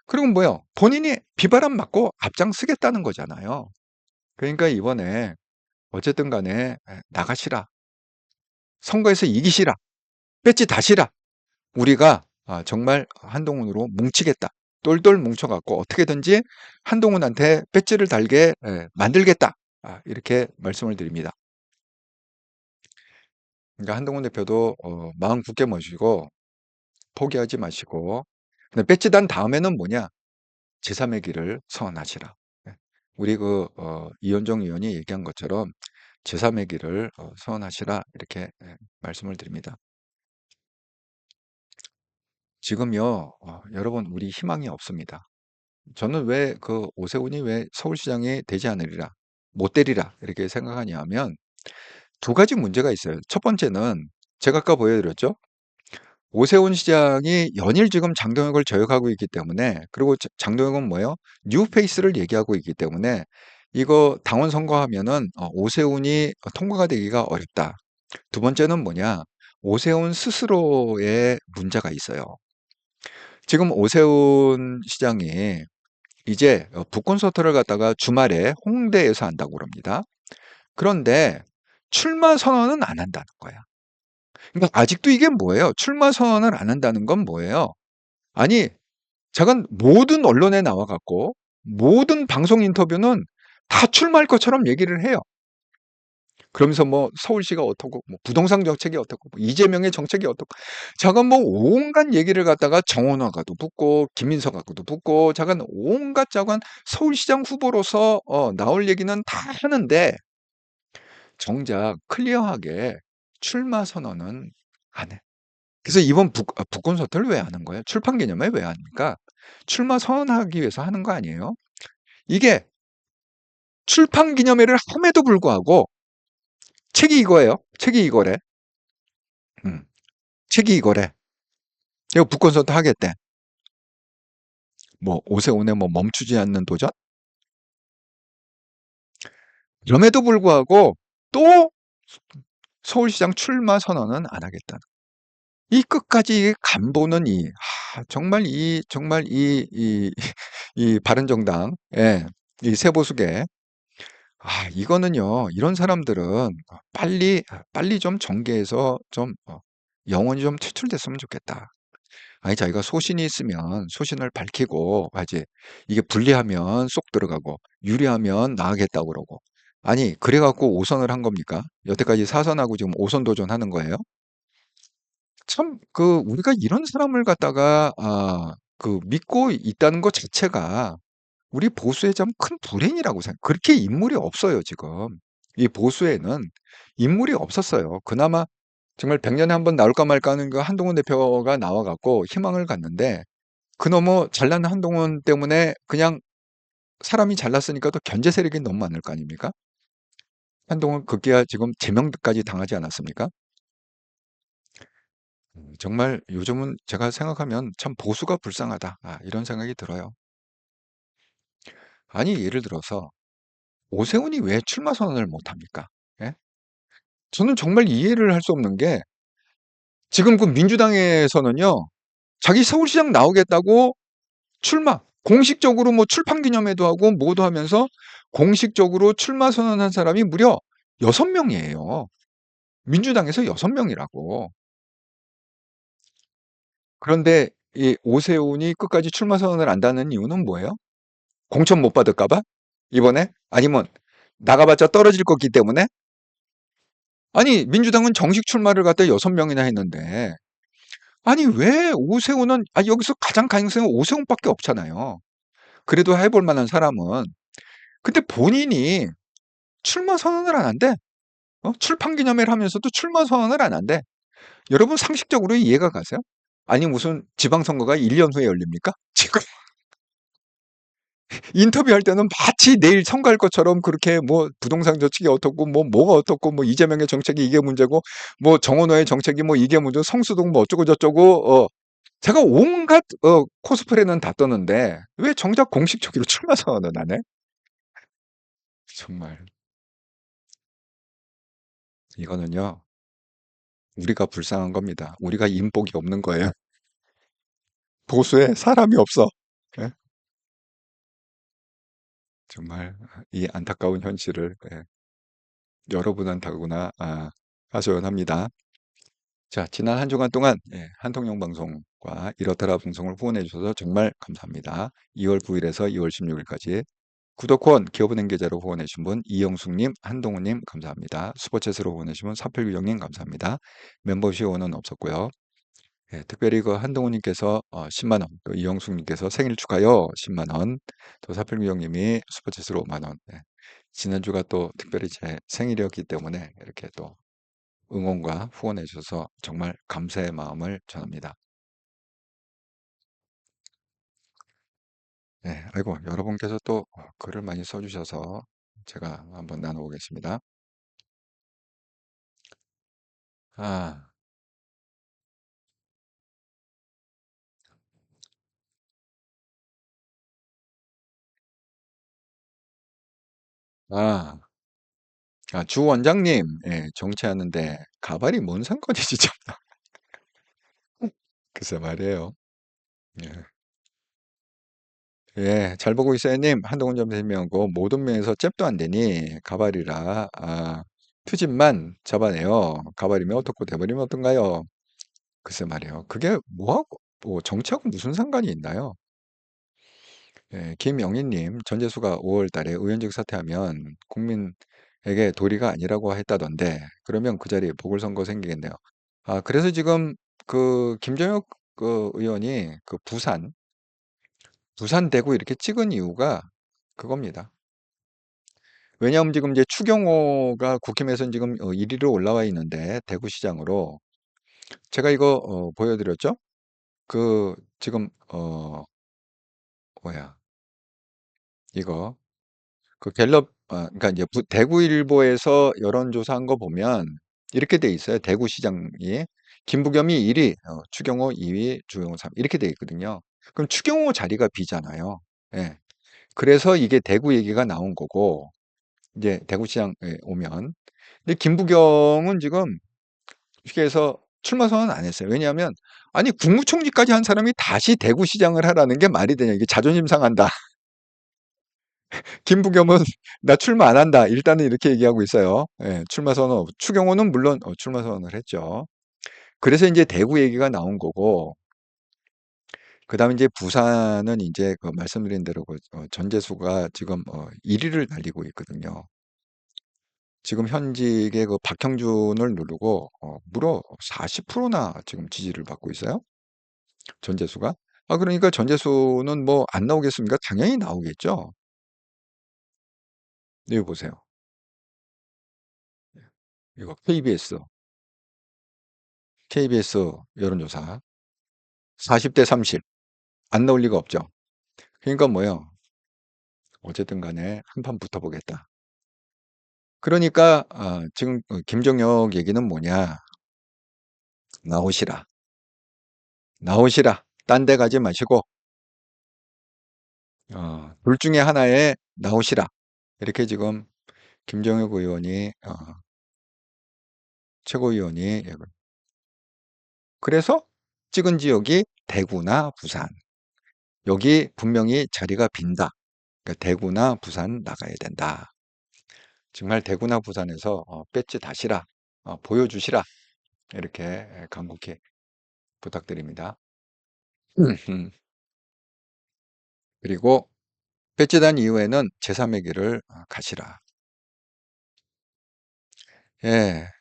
Speaker 2: 그리고 뭐요? 본인이 비바람 맞고 앞장서겠다는 거잖아요. 그러니까 이번에 어쨌든 간에 나가시라. 선거에서 이기시라. 배지 다시라. 우리가 정말 한동훈으로 뭉치겠다. 똘똘 뭉쳐갖고 어떻게든지 한동훈한테 배지를 달게 만들겠다. 이렇게 말씀을 드립니다. 그러니까 한동훈 대표도 마음 굳게 모시고 포기하지 마시고 근데 배지 단 다음에는 뭐냐? 제3의 길을 선언하시라. 예. 우리 이현정 의원이 얘기한 것처럼 제3의 길을 선언하시라 이렇게 말씀을 드립니다. 지금요, 여러분 우리 희망이 없습니다. 저는 왜 오세훈이 왜 서울시장이 되지 않으리라, 못 되리라 이렇게 생각하냐 하면 두 가지 문제가 있어요. 첫 번째는 제가 아까 보여드렸죠. 오세훈 시장이 연일 지금 장동혁을 저격하고 있기 때문에 그리고 장동혁은 뭐예요? 뉴페이스를 얘기하고 있기 때문에 이거 당원 선거하면은 오세훈이 통과가 되기가 어렵다. 두 번째는 뭐냐? 오세훈 스스로의 문제가 있어요. 지금 오세훈 시장이 이제 북콘서트를 갖다가 주말에 홍대에서 한다고 그럽니다. 그런데 출마 선언은 안 한다는 거야. 그러니까 아직도 이게 뭐예요? 출마 선언을 안 한다는 건 뭐예요? 아니, 잠깐 모든 언론에 나와 갖고 모든 방송 인터뷰는 다 출마할 것처럼 얘기를 해요. 그러면서 뭐 서울시가 어떻고 뭐 부동산 정책이 어떻고 뭐 이재명의 정책이 어떻고 잠깐 뭐 온갖 얘기를 갖다가 정원화가도 붙고 김민석하고도 붙고 잠깐 온갖 잠깐 서울시장 후보로서 나올 얘기는 다 하는데 정작 클리어하게 출마 선언은 안 해. 그래서 이번 북콘서트를 왜 하는 거예요? 출판 기념회 왜 합니까? 출마 선언하기 위해서 하는 거 아니에요? 이게 출판 기념회를 함에도 불구하고 책이 이거예요. 책이 이거래. 책이 이거래. 이거 북콘서트 하겠대. 뭐 오세훈의 뭐 멈추지 않는 도전? 그럼에도 불구하고 또 서울시장 출마 선언은 안 하겠다는. 이 끝까지 간보는 정말 이 바른정당, 예, 이 세보수계, 이거는요, 이런 사람들은 빨리 좀 정계에서 좀 영원히 좀 퇴출됐으면 좋겠다. 아니, 자기가 소신이 있으면 소신을 밝히고, 이게 불리하면 쏙 들어가고, 유리하면 나가겠다고 그러고. 아니, 그래갖고 5선을 한 겁니까? 여태까지 4선하고 지금 5선 도전하는 거예요? 참, 우리가 이런 사람을 갖다가, 믿고 있다는 것 자체가 우리 보수의 좀 큰 불행이라고 생각. 그렇게 인물이 없어요, 지금. 이 보수에는 인물이 없었어요. 그나마 정말 100년에 한 번 나올까 말까 하는 그 한동훈 대표가 나와갖고 희망을 갖는데 그놈의 잘난 한동훈 때문에 그냥 사람이 잘났으니까 또 견제 세력이 너무 많을 거 아닙니까? 한동훈 급기야 지금 제명까지 당하지 않았습니까? 정말 요즘은 제가 생각하면 참 보수가 불쌍하다. 이런 생각이 들어요. 아니, 예를 들어서 오세훈이 왜 출마 선언을 못 합니까? 예? 저는 정말 이해를 할 수 없는 게 지금 그 민주당에서는요, 자기 서울시장 나오겠다고 공식적으로 뭐 출판 기념회도 하고 뭐도 하면서 공식적으로 출마 선언한 사람이 무려 6명이에요. 민주당에서 6명이라고. 그런데 이 오세훈이 끝까지 출마 선언을 한다는 이유는 뭐예요? 공천 못 받을까봐? 이번에? 아니면 나가봤자 떨어질 거기 때문에? 아니, 민주당은 정식 출마를 갖다 6명이나 했는데, 아니, 왜 오세훈은, 여기서 가장 가능성은 오세훈밖에 없잖아요. 그래도 해볼 만한 사람은. 근데 본인이 출마 선언을 안 한대. 출판 기념회를 하면서도 출마 선언을 안 한대. 여러분 상식적으로 이해가 가세요? 아니, 무슨 지방선거가 1년 후에 열립니까? 지금 인터뷰할 때는 마치 내일 선거할 것처럼 그렇게 뭐 부동산 정책이 어떻고 뭐 뭐가 어떻고 뭐 이재명의 정책이 이게 문제고 뭐 정원호의 정책이 뭐 이게 문제 성수동 뭐 어쩌고 저쩌고 제가 온갖 코스프레는 다 떠는데 왜 정작 공식적으로 출마 선언은 안 해? 정말 이거는요 우리가 불쌍한 겁니다. 우리가 인복이 없는 거예요. 보수에 사람이 없어. 예? 정말 이 안타까운 현실을 여러분한테구나 하소연합니다. 자, 지난 한 주간 동안 한통령 방송과 이렇더라 방송을 후원해 주셔서 정말 감사합니다. 2월 9일에서 2월 16일까지 구독권 기업은행 계좌로 후원해 주신 분 이영숙님, 한동훈님 감사합니다. 슈퍼챗으로 후원해 주신 분 사필규정님 감사합니다. 멤버십 후원은 없었고요. 특별히 그 한동훈님께서 10만 원, 또 이영숙님께서 생일 축하요 10만 원, 또 사필규정님이 슈퍼챗으로 5만 원. 지난주가 또 특별히 제 생일이었기 때문에 이렇게 또 응원과 후원해 주셔서 정말 감사의 마음을 전합니다. 아이고 여러분께서 또 글을 많이 써주셔서 제가 한번 나눠보겠습니다. 아, 아, 주 원장님, 정치하는데 가발이 뭔 상관이지, 참. 글쎄 말이에요. 예, 잘 보고 있어요님. 한동훈 점심이하고 모든 면에서 잽도 안 되니 가발이라 투집만 잡아내요. 가발이면 어떻고 돼버리면 어떤가요? 글쎄 말이에요. 그게 뭐하고 뭐 정치하고 무슨 상관이 있나요? 김영희님, 전재수가 5월 달에 의원직 사퇴하면 국민에게 도리가 아니라고 했다던데, 그러면 그 자리에 보궐선거 생기겠네요. 그래서 지금 그 김정혁 그 의원이 그 부산 대구 이렇게 찍은 이유가 그겁니다. 왜냐하면 지금 이제 추경호가 국힘에서는 지금 1위로 올라와 있는데, 대구시장으로. 제가 이거 보여드렸죠? 그, 지금, 뭐야, 이거. 그 갤럽, 그러니까 이제 대구일보에서 여론조사한 거 보면 이렇게 돼 있어요. 대구시장이 김부겸이 1위, 추경호 2위, 주영호 3위 이렇게 돼 있거든요. 그럼 추경호 자리가 비잖아요. 예. 그래서 이게 대구 얘기가 나온 거고 이제 대구시장에 오면 근데 김부겸은 지금 쉽게 해서 출마 선언 안 했어요. 왜냐하면 아니 국무총리까지 한 사람이 다시 대구시장을 하라는 게 말이 되냐 이게 자존심 상한다. 김부겸은 나 출마 안 한다. 일단은 이렇게 얘기하고 있어요. 출마 선언. 추경호는 물론 출마 선언을 했죠. 그래서 이제 대구 얘기가 나온 거고, 그다음에 이제 부산은 이제 그 말씀드린 대로 그 전재수가 지금 1위를 달리고 있거든요. 지금 현직의 그 박형준을 누르고 무려 40%나 지금 지지를 받고 있어요. 전재수가. 그러니까 전재수는 뭐 안 나오겠습니까? 당연히 나오겠죠. 여기 보세요. 이거 KBS 여론조사 40대 30 안 나올 리가 없죠. 그러니까 뭐요? 어쨌든 간에 한판 붙어보겠다. 그러니까 지금 김정혁 얘기는 뭐냐? 나오시라. 나오시라. 딴 데 가지 마시고 둘 중에 하나에 나오시라. 이렇게 지금 김정혁 의원이 최고위원이 그래서 찍은 지역이 대구나 부산. 여기 분명히 자리가 빈다. 그러니까 대구나 부산 나가야 된다. 정말 대구나 부산에서 배지 다시라, 보여주시라 이렇게 간곡히 부탁드립니다. 그리고 배지 단 이후에는 제3의 길을 가시라.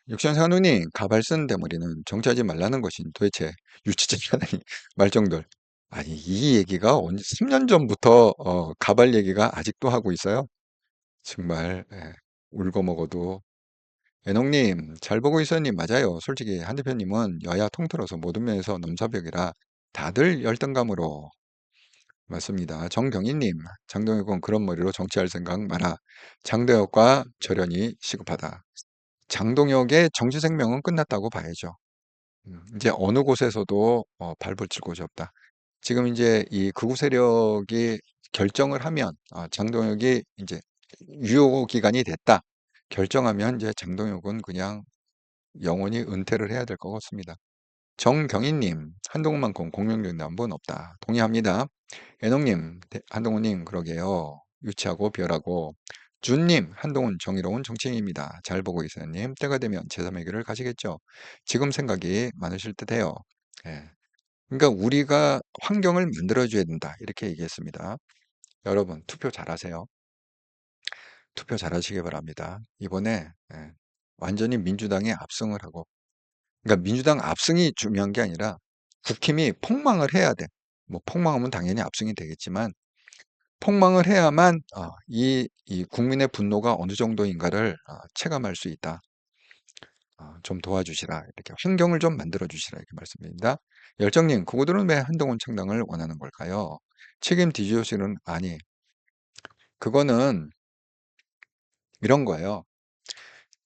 Speaker 2: 육선생 한우님 가발 쓴 대머리는 정치하지 말라는 것인 도대체 유치적이라니 말정들. 아니 이 얘기가 3년 전부터 가발 얘기가 아직도 하고 있어요. 정말 울고 먹어도 애농님, 잘 보고 있어님 맞아요. 솔직히 한 대표님은 여야 통틀어서 모든 면에서 넘사벽이라 다들 열등감으로 맞습니다. 정경희님, 장동혁은 그런 머리로 정치할 생각 마라. 장동혁과 절연이 시급하다. 장동혁의 정치 생명은 끝났다고 봐야죠. 이제 어느 곳에서도 발붙일 곳이 없다. 지금 이제 이 극우 세력이 결정을 하면 장동혁이 이제 유효 기간이 됐다. 결정하면 이제 장동혁은 그냥 영원히 은퇴를 해야 될 것 같습니다. 정경희님, 한동훈만큼 공명력 남은 없다. 동의합니다. 애농님, 한동훈님, 그러게요. 유치하고 비열하고. 준님, 한동훈 정의로운 정치인입니다. 잘 보고 있어요님. 때가 되면 제3의 길을 가시겠죠. 지금 생각이 많으실 듯해요. 예. 그러니까 우리가 환경을 만들어줘야 된다. 이렇게 얘기했습니다. 여러분, 투표 잘하세요. 투표 잘하시기 바랍니다. 이번에 완전히 민주당에 압승을 하고, 그러니까 민주당 압승이 중요한 게 아니라 국힘이 폭망을 해야 돼. 뭐 폭망하면 당연히 압승이 되겠지만 폭망을 해야만 이 국민의 분노가 어느 정도인가를 체감할 수 있다. 좀 도와주시라. 이렇게 환경을 좀 만들어 주시라. 이렇게 말씀드립니다. 열정님, 그거들은 왜 한동훈 창당을 원하는 걸까요? 책임 뒤집어쓰는 아니. 그거는 이런 거예요.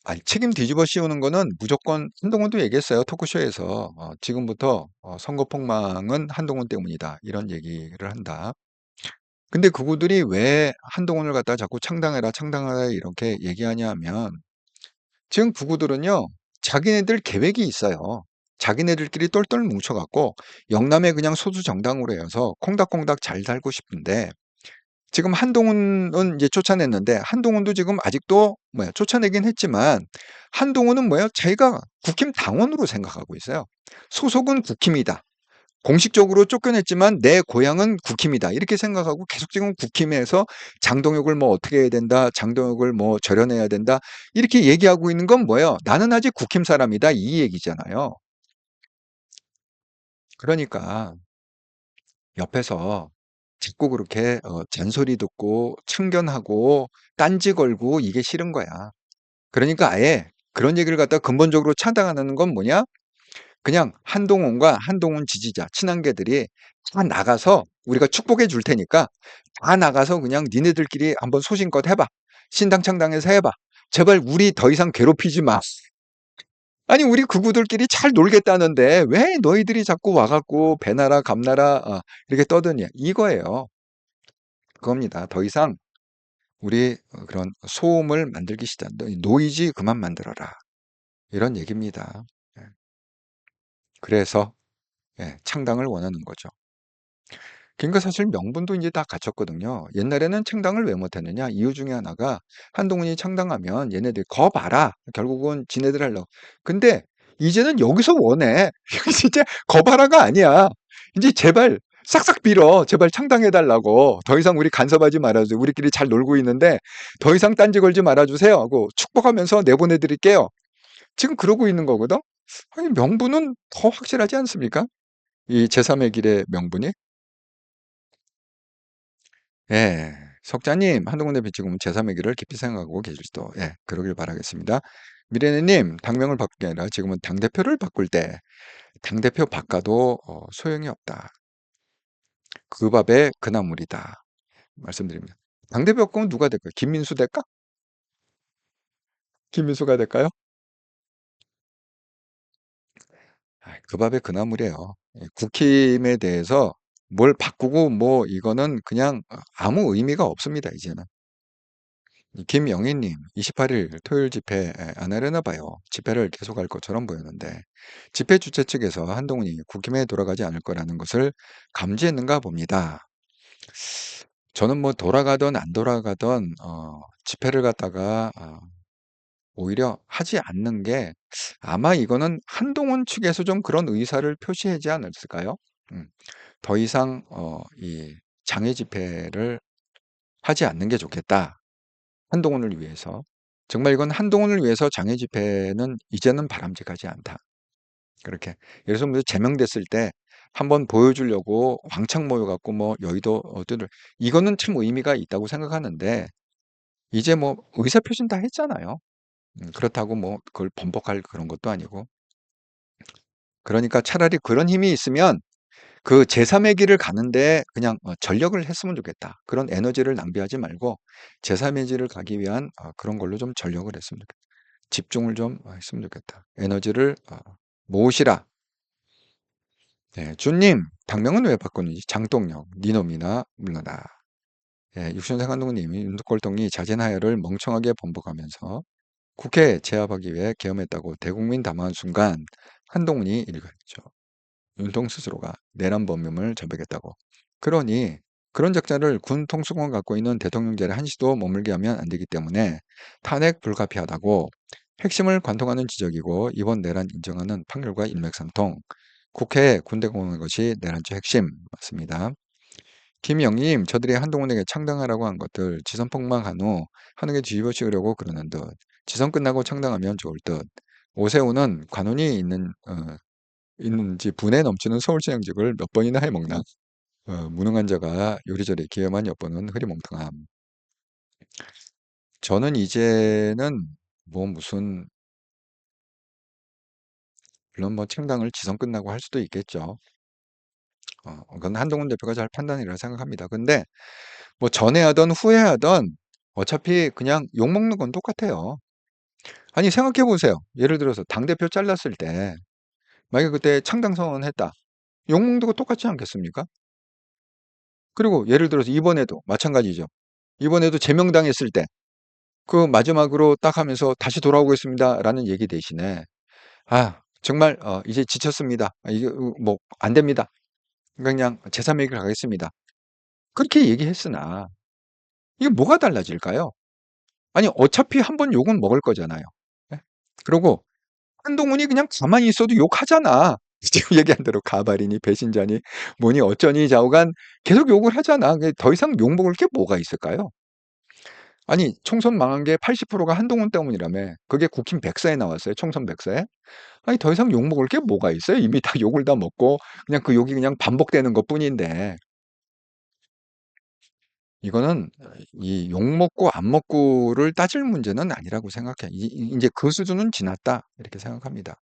Speaker 2: 아니, 책임 뒤집어 씌우는 거는 무조건 한동훈도 얘기했어요. 토크쇼에서. 지금부터 선거 폭망은 한동훈 때문이다. 이런 얘기를 한다. 근데 그분들이 왜 한동훈을 갖다 자꾸 창당해라, 창당하라 이렇게 얘기하냐 하면 지금 그분들은요, 자기네들 계획이 있어요. 자기네들끼리 똘똘 뭉쳐갖고 영남에 그냥 소수 정당으로 해서 콩닥콩닥 잘 살고 싶은데 지금 한동훈은 이제 쫓아냈는데 한동훈도 지금 아직도 뭐야 쫓아내긴 했지만 한동훈은 뭐야 자기가 국힘 당원으로 생각하고 있어요. 소속은 국힘이다. 공식적으로 쫓겨냈지만 내 고향은 국힘이다. 이렇게 생각하고 계속 지금 국힘에서 장동혁을 뭐 어떻게 해야 된다. 장동혁을 뭐 절연해야 된다. 이렇게 얘기하고 있는 건 뭐예요? 나는 아직 국힘 사람이다. 이 얘기잖아요. 그러니까 옆에서 자꾸 그렇게 잔소리 듣고 참견하고 딴지 걸고 이게 싫은 거야. 그러니까 아예 그런 얘기를 갖다 근본적으로 차단하는 건 뭐냐? 그냥 한동훈과 한동훈 지지자, 친한계들이 다 나가서 우리가 축복해 줄 테니까 다 나가서 그냥 니네들끼리 한번 소신껏 해봐. 신당 창당해서 해봐. 제발 우리 더 이상 괴롭히지 마. 아니 우리 그구들끼리 잘 놀겠다는데 왜 너희들이 자꾸 와갖고 배나라 감나라 이렇게 떠드냐 이거예요. 그겁니다. 더 이상 우리 그런 소음을 만들기 싫다. 노이즈 그만 만들어라. 이런 얘기입니다. 예. 그래서 창당을 원하는 거죠. 그러니까 사실 명분도 이제 다 갖췄거든요. 옛날에는 창당을 왜 못했느냐? 이유 중에 하나가 한동훈이 창당하면 얘네들 거 봐라. 결국은 지네들 하려고. 근데 이제는 여기서 원해. 진짜 거 봐라가 아니야. 이제 제발 싹싹 빌어. 제발 창당해달라고. 더 이상 우리 간섭하지 말아주세요. 우리끼리 잘 놀고 있는데 더 이상 딴지 걸지 말아주세요. 하고 축복하면서 내보내드릴게요. 지금 그러고 있는 거거든. 아니 명분은 더 확실하지 않습니까? 이 제3의 길의 명분이. 예. 석자님, 한동훈 대표 지금 제3의 길을 깊이 생각하고 계실지도, 그러길 바라겠습니다. 미래네님, 당명을 바꿀 게 아니라 지금은 당대표를 바꿀 때, 당대표 바꿔도 소용이 없다. 그 밥에 그 나물이다. 말씀드립니다. 당대표 바꾸면 누가 될까요? 김민수 될까? 김민수가 될까요? 그 밥에 그 나물이에요. 국힘에 대해서 뭘 바꾸고 뭐 이거는 그냥 아무 의미가 없습니다, 이제는. 김영희님, 28일 토요일 집회 안 하려나 봐요. 집회를 계속할 것처럼 보였는데 집회 주최 측에서 한동훈이 국힘에 돌아가지 않을 거라는 것을 감지했는가 봅니다. 저는 뭐 돌아가든 안 돌아가든 집회를 갖다가 오히려 하지 않는 게 아마 이거는 한동훈 측에서 좀 그런 의사를 표시하지 않았을까요? 더 이상 이 장애 집회를 하지 않는 게 좋겠다. 한동훈을 위해서. 정말 이건 한동훈을 위해서 장애 집회는 이제는 바람직하지 않다. 그렇게. 예를 들어서 뭐 제명됐을 때 한번 보여주려고 왕창 모여갖고 뭐 여의도 어디를 이거는 참 의미가 있다고 생각하는데 이제 뭐 의사표시는 다 했잖아요. 그렇다고 뭐 그걸 번복할 그런 것도 아니고. 그러니까 차라리 그런 힘이 있으면 그 제3의 길을 가는데 그냥 전력을 했으면 좋겠다. 그런 에너지를 낭비하지 말고 제3의 길을 가기 위한 그런 걸로 좀 전력을 했으면 좋겠다. 집중을 좀 했으면 좋겠다. 에너지를 모으시라. 네, 주님, 당명은 왜 바꾸는지 장동혁, 니놈이나 물러나. 예, 육신생 한동훈님이 윤두골동이 자진하야를 멍청하게 번복하면서 국회 제압하기 위해 계엄했다고 대국민 담화한 순간 한동훈이 일가했죠. 윤통 스스로가 내란 범임을 저백했다고. 그러니 그런 적자를 군 통수권 갖고 있는 대통령제를 한시도 머물게 하면 안 되기 때문에 탄핵 불가피하다고 핵심을 관통하는 지적이고 이번 내란 인정하는 판결과 일맥상통. 국회에 군대 공원한 것이 내란죄 핵심 맞습니다. 김영희님, 저들이 한동훈에게 창당하라고 한 것들 지선 폭망한 후 한국에 뒤집어 씌우려고 그러는 듯. 지선 끝나고 창당하면 좋을 듯. 오세훈은 관원이 있는지 분에 넘치는 서울시장직을 몇 번이나 해먹나. 무능한 자가 요리조리 기회만 엿보는 흐리멍텅함. 저는 이제는 뭐 무슨 물론 뭐 창당을 지선 끝나고 할 수도 있겠죠. 그건 한동훈 대표가 잘 판단이라 생각합니다. 근데 뭐 전에 하던 후에 하던 어차피 그냥 욕먹는 건 똑같아요. 아니 생각해 보세요. 예를 들어서 당대표 잘랐을 때 만약에 그때 창당 선언했다. 욕먹는 거 똑같지 않겠습니까? 그리고 예를 들어서 이번에도 마찬가지죠. 이번에도 제명당했을 때 그 마지막으로 딱 하면서 "다시 돌아오겠습니다."라는 얘기 대신에 정말 이제 지쳤습니다. 이게 뭐 안 됩니다. 그냥 제3의 길 가겠습니다." 그렇게 얘기했으나 이게 뭐가 달라질까요? 아니 어차피 한 번 욕은 먹을 거잖아요. 예? 그러고 한동훈이 그냥 가만히 있어도 욕하잖아. 지금 얘기한 대로 가발이니 배신자니 뭐니 어쩌니 좌우간 계속 욕을 하잖아. 더 이상 욕먹을 게 뭐가 있을까요? 아니 총선 망한 게 80%가 한동훈 때문이라며. 그게 국힘 백서에 나왔어요. 총선 백서에. 아니 더 이상 욕먹을 게 뭐가 있어요? 이미 다 욕을 다 먹고 그냥 그 욕이 그냥 반복되는 것뿐인데. 이거는 이 욕먹고 안 먹고를 따질 문제는 아니라고 생각해. 이제 그 수준은 지났다. 이렇게 생각합니다.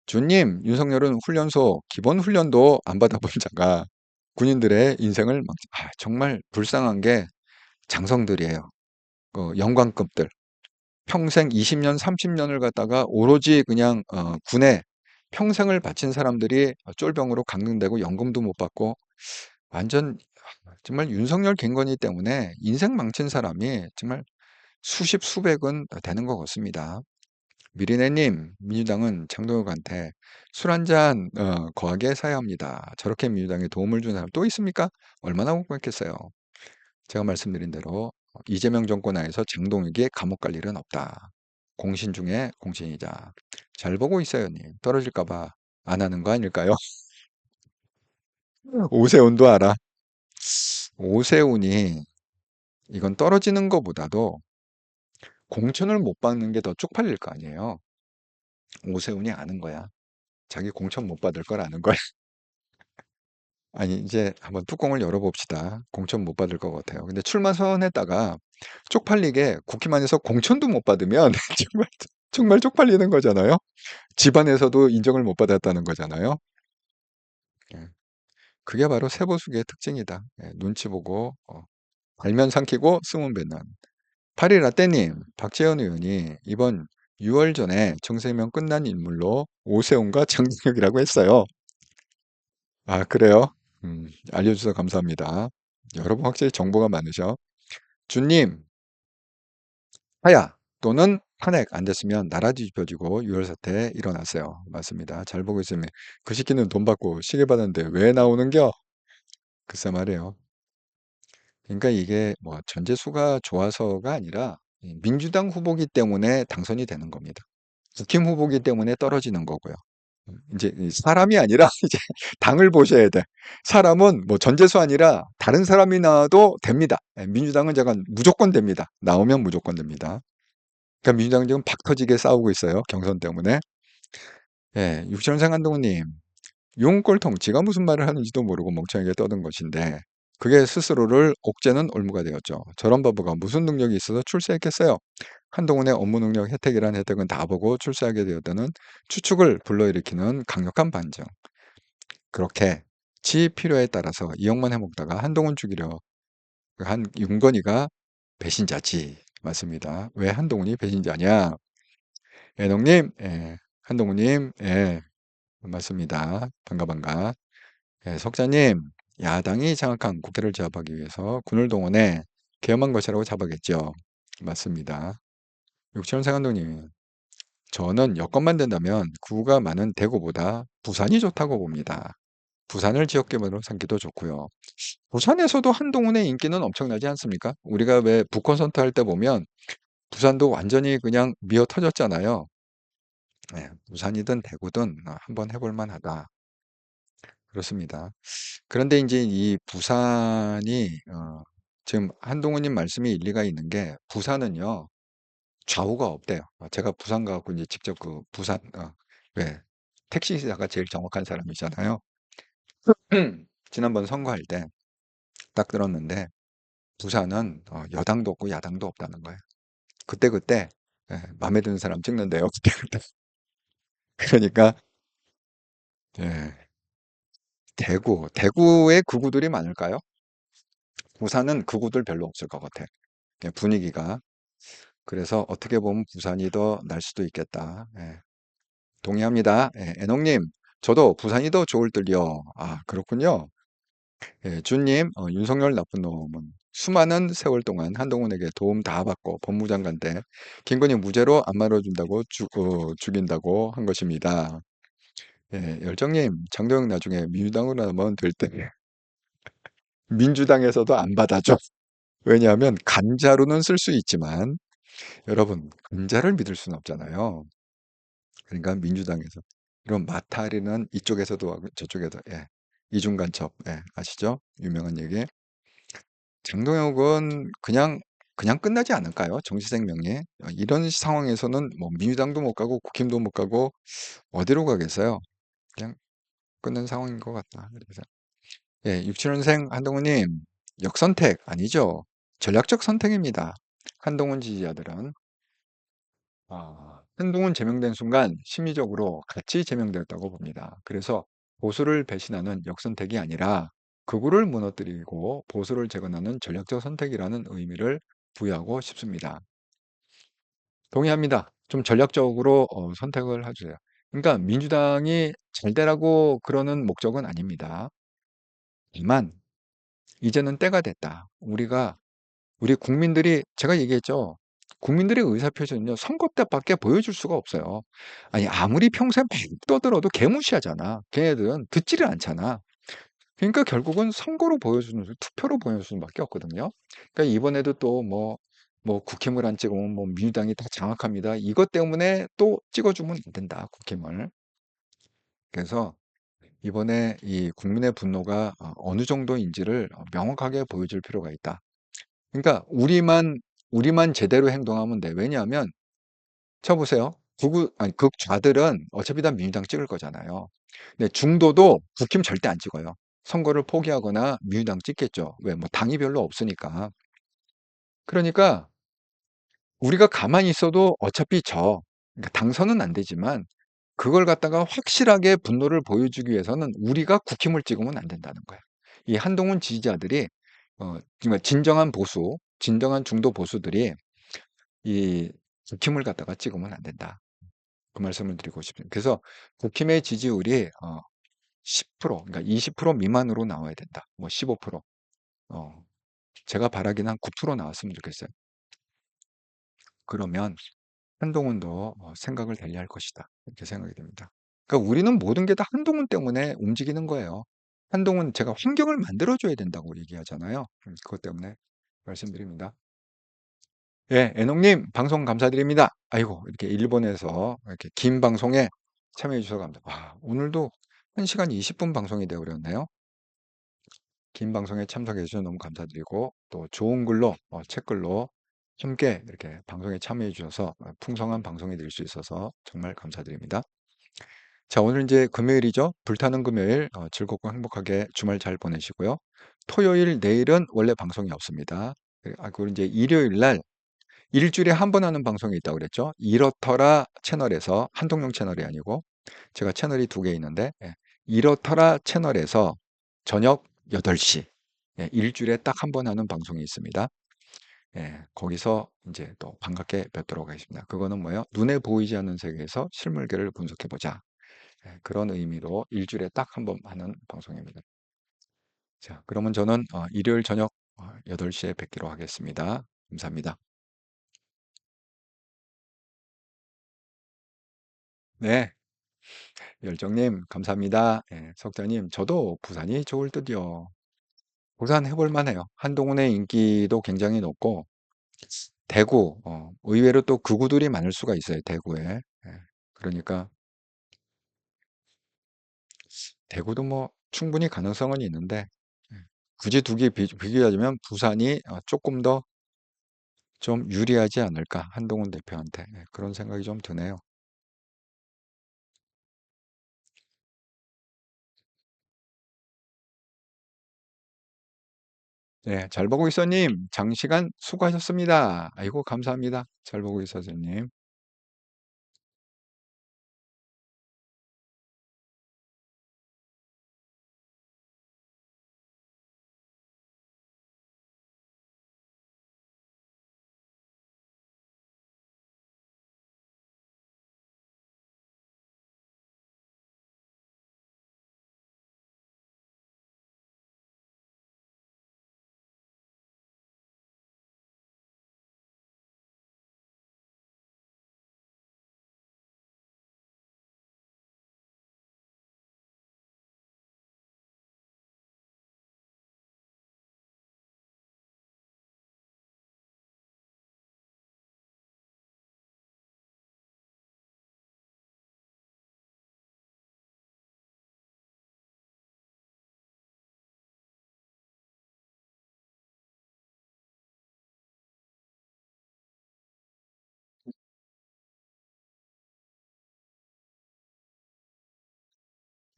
Speaker 2: 주님, 윤석열은 훈련소 기본 훈련도 안 받아본 자가 군인들의 인생을 정말 불쌍한 게 장성들이에요. 영광급들. 평생 20년, 30년을 갖다가 오로지 그냥 군에 평생을 바친 사람들이 쫄병으로 강등되고 연금도 못 받고 완전 정말 윤석열 갱건이 때문에 인생 망친 사람이 정말 수십, 수백은 되는 것 같습니다. 미리네님, 민주당은 장동혁한테 술 한 잔 거하게 사야 합니다. 저렇게 민주당에 도움을 준 사람 또 있습니까? 얼마나 궁금했겠어요. 제가 말씀드린 대로 이재명 정권 하에서 장동혁이 감옥 갈 일은 없다. 공신 중에 공신이자. 잘 보고 있어요, 님. 떨어질까 봐 안 하는 거 아닐까요? 오세훈도 알아. 오세훈이 이건 떨어지는 것보다도 공천을 못 받는 게 더 쪽팔릴 거 아니에요. 오세훈이 아는 거야. 자기 공천 못 받을 걸 아는 거야. 아니 이제 한번 뚜껑을 열어봅시다. 공천 못 받을 것 같아요. 근데 출마 선언했다가 쪽팔리게 국힘안에서 공천도 못 받으면 정말 쪽팔리는 거잖아요. 집안에서도 인정을 못 받았다는 거잖아요. 예. 그게 바로 세보수의 특징이다. 예, 눈치 보고 발면 삼키고 숨은 뱉는. 파리라떼님, 박재현 의원이 이번 6월 전에 정세명 끝난 인물로 오세훈과 장동혁이라고 했어요. 아, 그래요? 알려주셔서 감사합니다. 여러분 확실히 정보가 많으셔. 주님, 하야 또는 탄핵 안 됐으면 나라 뒤집혀지고 6월 사태 일어났어요. 맞습니다. 잘 보고 있으면 그 시기는 돈 받고 시계 받았는데 왜 나오는겨? 글쎄 말이에요. 그러니까 이게 뭐 전재수가 좋아서가 아니라 민주당 후보기 때문에 당선이 되는 겁니다. 국힘 후보기 때문에 떨어지는 거고요. 이제 사람이 아니라 이제 당을 보셔야 돼. 사람은 뭐 전재수 아니라 다른 사람이 나와도 됩니다. 민주당은 제가 무조건 됩니다. 나오면 무조건 됩니다. 그러니까 민주당은 지금 박 터지게 싸우고 있어요. 경선 때문에. 예, 육천생 한동훈님, 용꼴통 지가 무슨 말을 하는지도 모르고 멍청하게 떠든 것인데 그게 스스로를 옥죄는 올무가 되었죠. 저런 바보가 무슨 능력이 있어서 출세했겠어요. 한동훈의 업무 능력 혜택이란 혜택은 다 보고 출세하게 되었다는 추측을 불러일으키는 강력한 반증. 그렇게 지 필요에 따라서 이용만 해먹다가 한동훈 죽이려 한 윤건이가 배신자지. 맞습니다. 왜 한동훈이 배신자냐? 애농님, 예, 한동훈님, 예, 맞습니다. 반가. 예, 석자님, 야당이 장악한 국회를 제압하기 위해서 군을 동원해 계엄한 것이라고 잡아겠죠. 맞습니다. 육천생 한동님, 저는 여건만 된다면 구가 많은 대구보다 부산이 좋다고 봅니다. 부산을 지역개발로 삼기도 좋고요. 부산에서도 한동훈의 인기는 엄청나지 않습니까? 우리가 왜 북콘서트 할 때 보면 부산도 완전히 그냥 미어 터졌잖아요. 네, 부산이든 대구든 한번 해볼 만하다. 그렇습니다. 그런데 이제 이 부산이 지금 한동훈님 말씀이 일리가 있는 게 부산은요 좌우가 없대요. 제가 부산 가고 이제 직접 그 부산 왜 택시기사가 제일 정확한 사람이잖아요. 지난번 선거할 때 딱 들었는데 부산은 여당도 없고 야당도 없다는 거예요. 그때 예, 마음에 드는 사람 찍는데요. 그때. 그러니까 예, 대구에 극우들이 많을까요? 부산은 극우들 별로 없을 것 같아. 예, 분위기가. 그래서 어떻게 보면 부산이 더 날 수도 있겠다. 예, 동의합니다. 예, 애농님, 저도 부산이 더 좋을 듯요. 아, 그렇군요. 예, 준님, 윤석열 나쁜 놈은 수많은 세월 동안 한동훈에게 도움 다 받고 법무장관 때 김건희 무죄로 안 말아준다고 죽인다고 한 것입니다. 예, 열정님, 장도영 나중에 민주당으로 하면 될 때 민주당에서도 안 받아줘. 왜냐하면 간자로는 쓸 수 있지만 여러분 간자를 믿을 수는 없잖아요. 그러니까 민주당에서 이런 마타리는 이쪽에서도 하고 저쪽에도 예, 이중간첩 예, 아시죠? 유명한 얘기. 장동혁은 그냥 끝나지 않을까요? 정치생명에 이런 상황에서는 뭐 민주당도 못 가고 국힘도 못 가고 어디로 가겠어요? 그냥 끝난 상황인 것 같다. 그래서 예, 67년생 한동훈님 역선택 아니죠? 전략적 선택입니다. 한동훈 지지자들은 한동훈 제명된 순간 심리적으로 같이 제명되었다고 봅니다. 그래서 보수를 배신하는 역선택이 아니라 극우를 무너뜨리고 보수를 재건하는 전략적 선택이라는 의미를 부여하고 싶습니다. 동의합니다. 좀 전략적으로 선택을 해주세요. 그러니까 민주당이 잘 되라고 그러는 목적은 아닙니다. 다만 이제는 때가 됐다. 우리 국민들이 제가 얘기했죠. 국민들의 의사표시는요. 선거 때밖에 보여줄 수가 없어요. 아니 아무리 평소에 막 떠들어도 개무시하잖아. 걔네들은 듣지를 않잖아. 그러니까 결국은 선거로 보여주는 투표로 보여주는 수밖에 없거든요. 그러니까 이번에도 또 뭐 국힘을 안 찍으면 뭐 민주당이 다 장악합니다. 이것 때문에 또 찍어주면 안 된다. 국힘을. 그래서 이번에 이 국민의 분노가 어느 정도인지를 명확하게 보여줄 필요가 있다. 그러니까 우리만 제대로 행동하면 돼. 왜냐하면 쳐보세요. 극좌들은 어차피 다 민주당 찍을 거잖아요. 근데 중도도 국힘 절대 안 찍어요. 선거를 포기하거나 민주당 찍겠죠. 왜? 뭐 당이 별로 없으니까. 그러니까 우리가 가만히 있어도 어차피 그러니까 당선은 안 되지만 그걸 갖다가 확실하게 분노를 보여주기 위해서는 우리가 국힘을 찍으면 안 된다는 거예요. 이 한동훈 지지자들이 정말 진정한 보수, 진정한 중도 보수들이 이 국힘을 갖다가 찍으면 안 된다. 그 말씀을 드리고 싶습니다. 그래서 국힘의 지지율이 10%, 그러니까 20% 미만으로 나와야 된다. 뭐 15%. 제가 바라기는 한 9% 나왔으면 좋겠어요. 그러면 한동훈도 생각을 달리할 것이다. 이렇게 생각이 됩니다. 그러니까 우리는 모든 게 다 한동훈 때문에 움직이는 거예요. 한동훈 제가 환경을 만들어줘야 된다고 얘기하잖아요. 그것 때문에 말씀드립니다. 예, 애농님 방송 감사드립니다. 아이고 이렇게 일본에서 이렇게 긴 방송에 참여해 주셔서 감사합니다. 오늘도 1시간 20분 방송이 되어 버렸네요. 긴 방송에 참석해 주셔서 너무 감사드리고 또 좋은 글로 책글로 함께 이렇게 방송에 참여해 주셔서 풍성한 방송이 될 수 있어서 정말 감사드립니다. 자, 오늘 이제 금요일이죠. 불타는 금요일 즐겁고 행복하게 주말 잘 보내시고요. 토요일, 내일은 원래 방송이 없습니다. 그리고 이제 일요일 날 일주일에 한 번 하는 방송이 있다고 그랬죠. 이렇더라 채널에서 한동용 채널이 아니고 제가 채널이 2개 있는데 이렇더라 채널에서 저녁 8시. 예, 일주일에 딱 한 번 하는 방송이 있습니다. 예, 거기서 이제 또 반갑게 뵙도록 하겠습니다. 그거는 뭐예요? 눈에 보이지 않는 세계에서 실물계를 분석해보자. 예, 그런 의미로 일주일에 딱 한 번 하는 방송입니다. 자, 그러면 저는 일요일 저녁 8시에 뵙기로 하겠습니다. 감사합니다. 네, 열정님, 감사합니다. 예, 석자님, 저도 부산이 좋을 듯요. 부산 해볼 만해요. 한동훈의 인기도 굉장히 높고, 대구, 의외로 또 극우들이 많을 수가 있어요, 대구에. 예, 그러니까, 대구도 뭐 충분히 가능성은 있는데, 예, 굳이 두 개 비교하자면 부산이 조금 더 좀 유리하지 않을까, 한동훈 대표한테. 예, 그런 생각이 좀 드네요. 네, 잘 보고 있어님, 장시간 수고하셨습니다. 아이고, 감사합니다. 잘 보고 있어서님.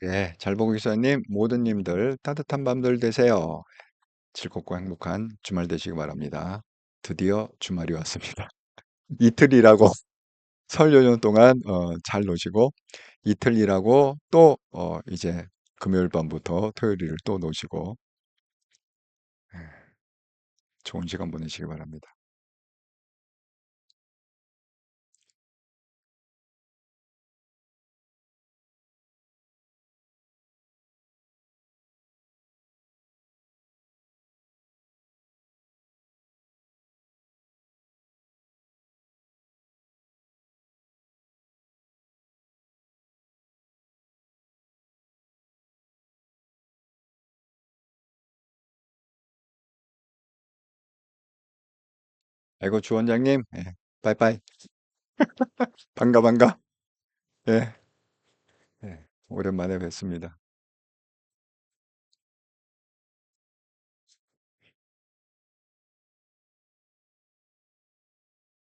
Speaker 2: 예, 잘 보고 있어님, 모든 님들 따뜻한 밤들 되세요. 즐겁고 행복한 주말 되시기 바랍니다. 드디어 주말이 왔습니다. 이틀이라고 설 연휴 동안 잘 노시고 이틀 일하고 또 이제 금요일 밤부터 토요일을 또 노시고 예, 좋은 시간 보내시기 바랍니다. 아이고 주원장님, 예, 빠이빠이. 반가 반가. 예, 예, 오랜만에 뵙습니다.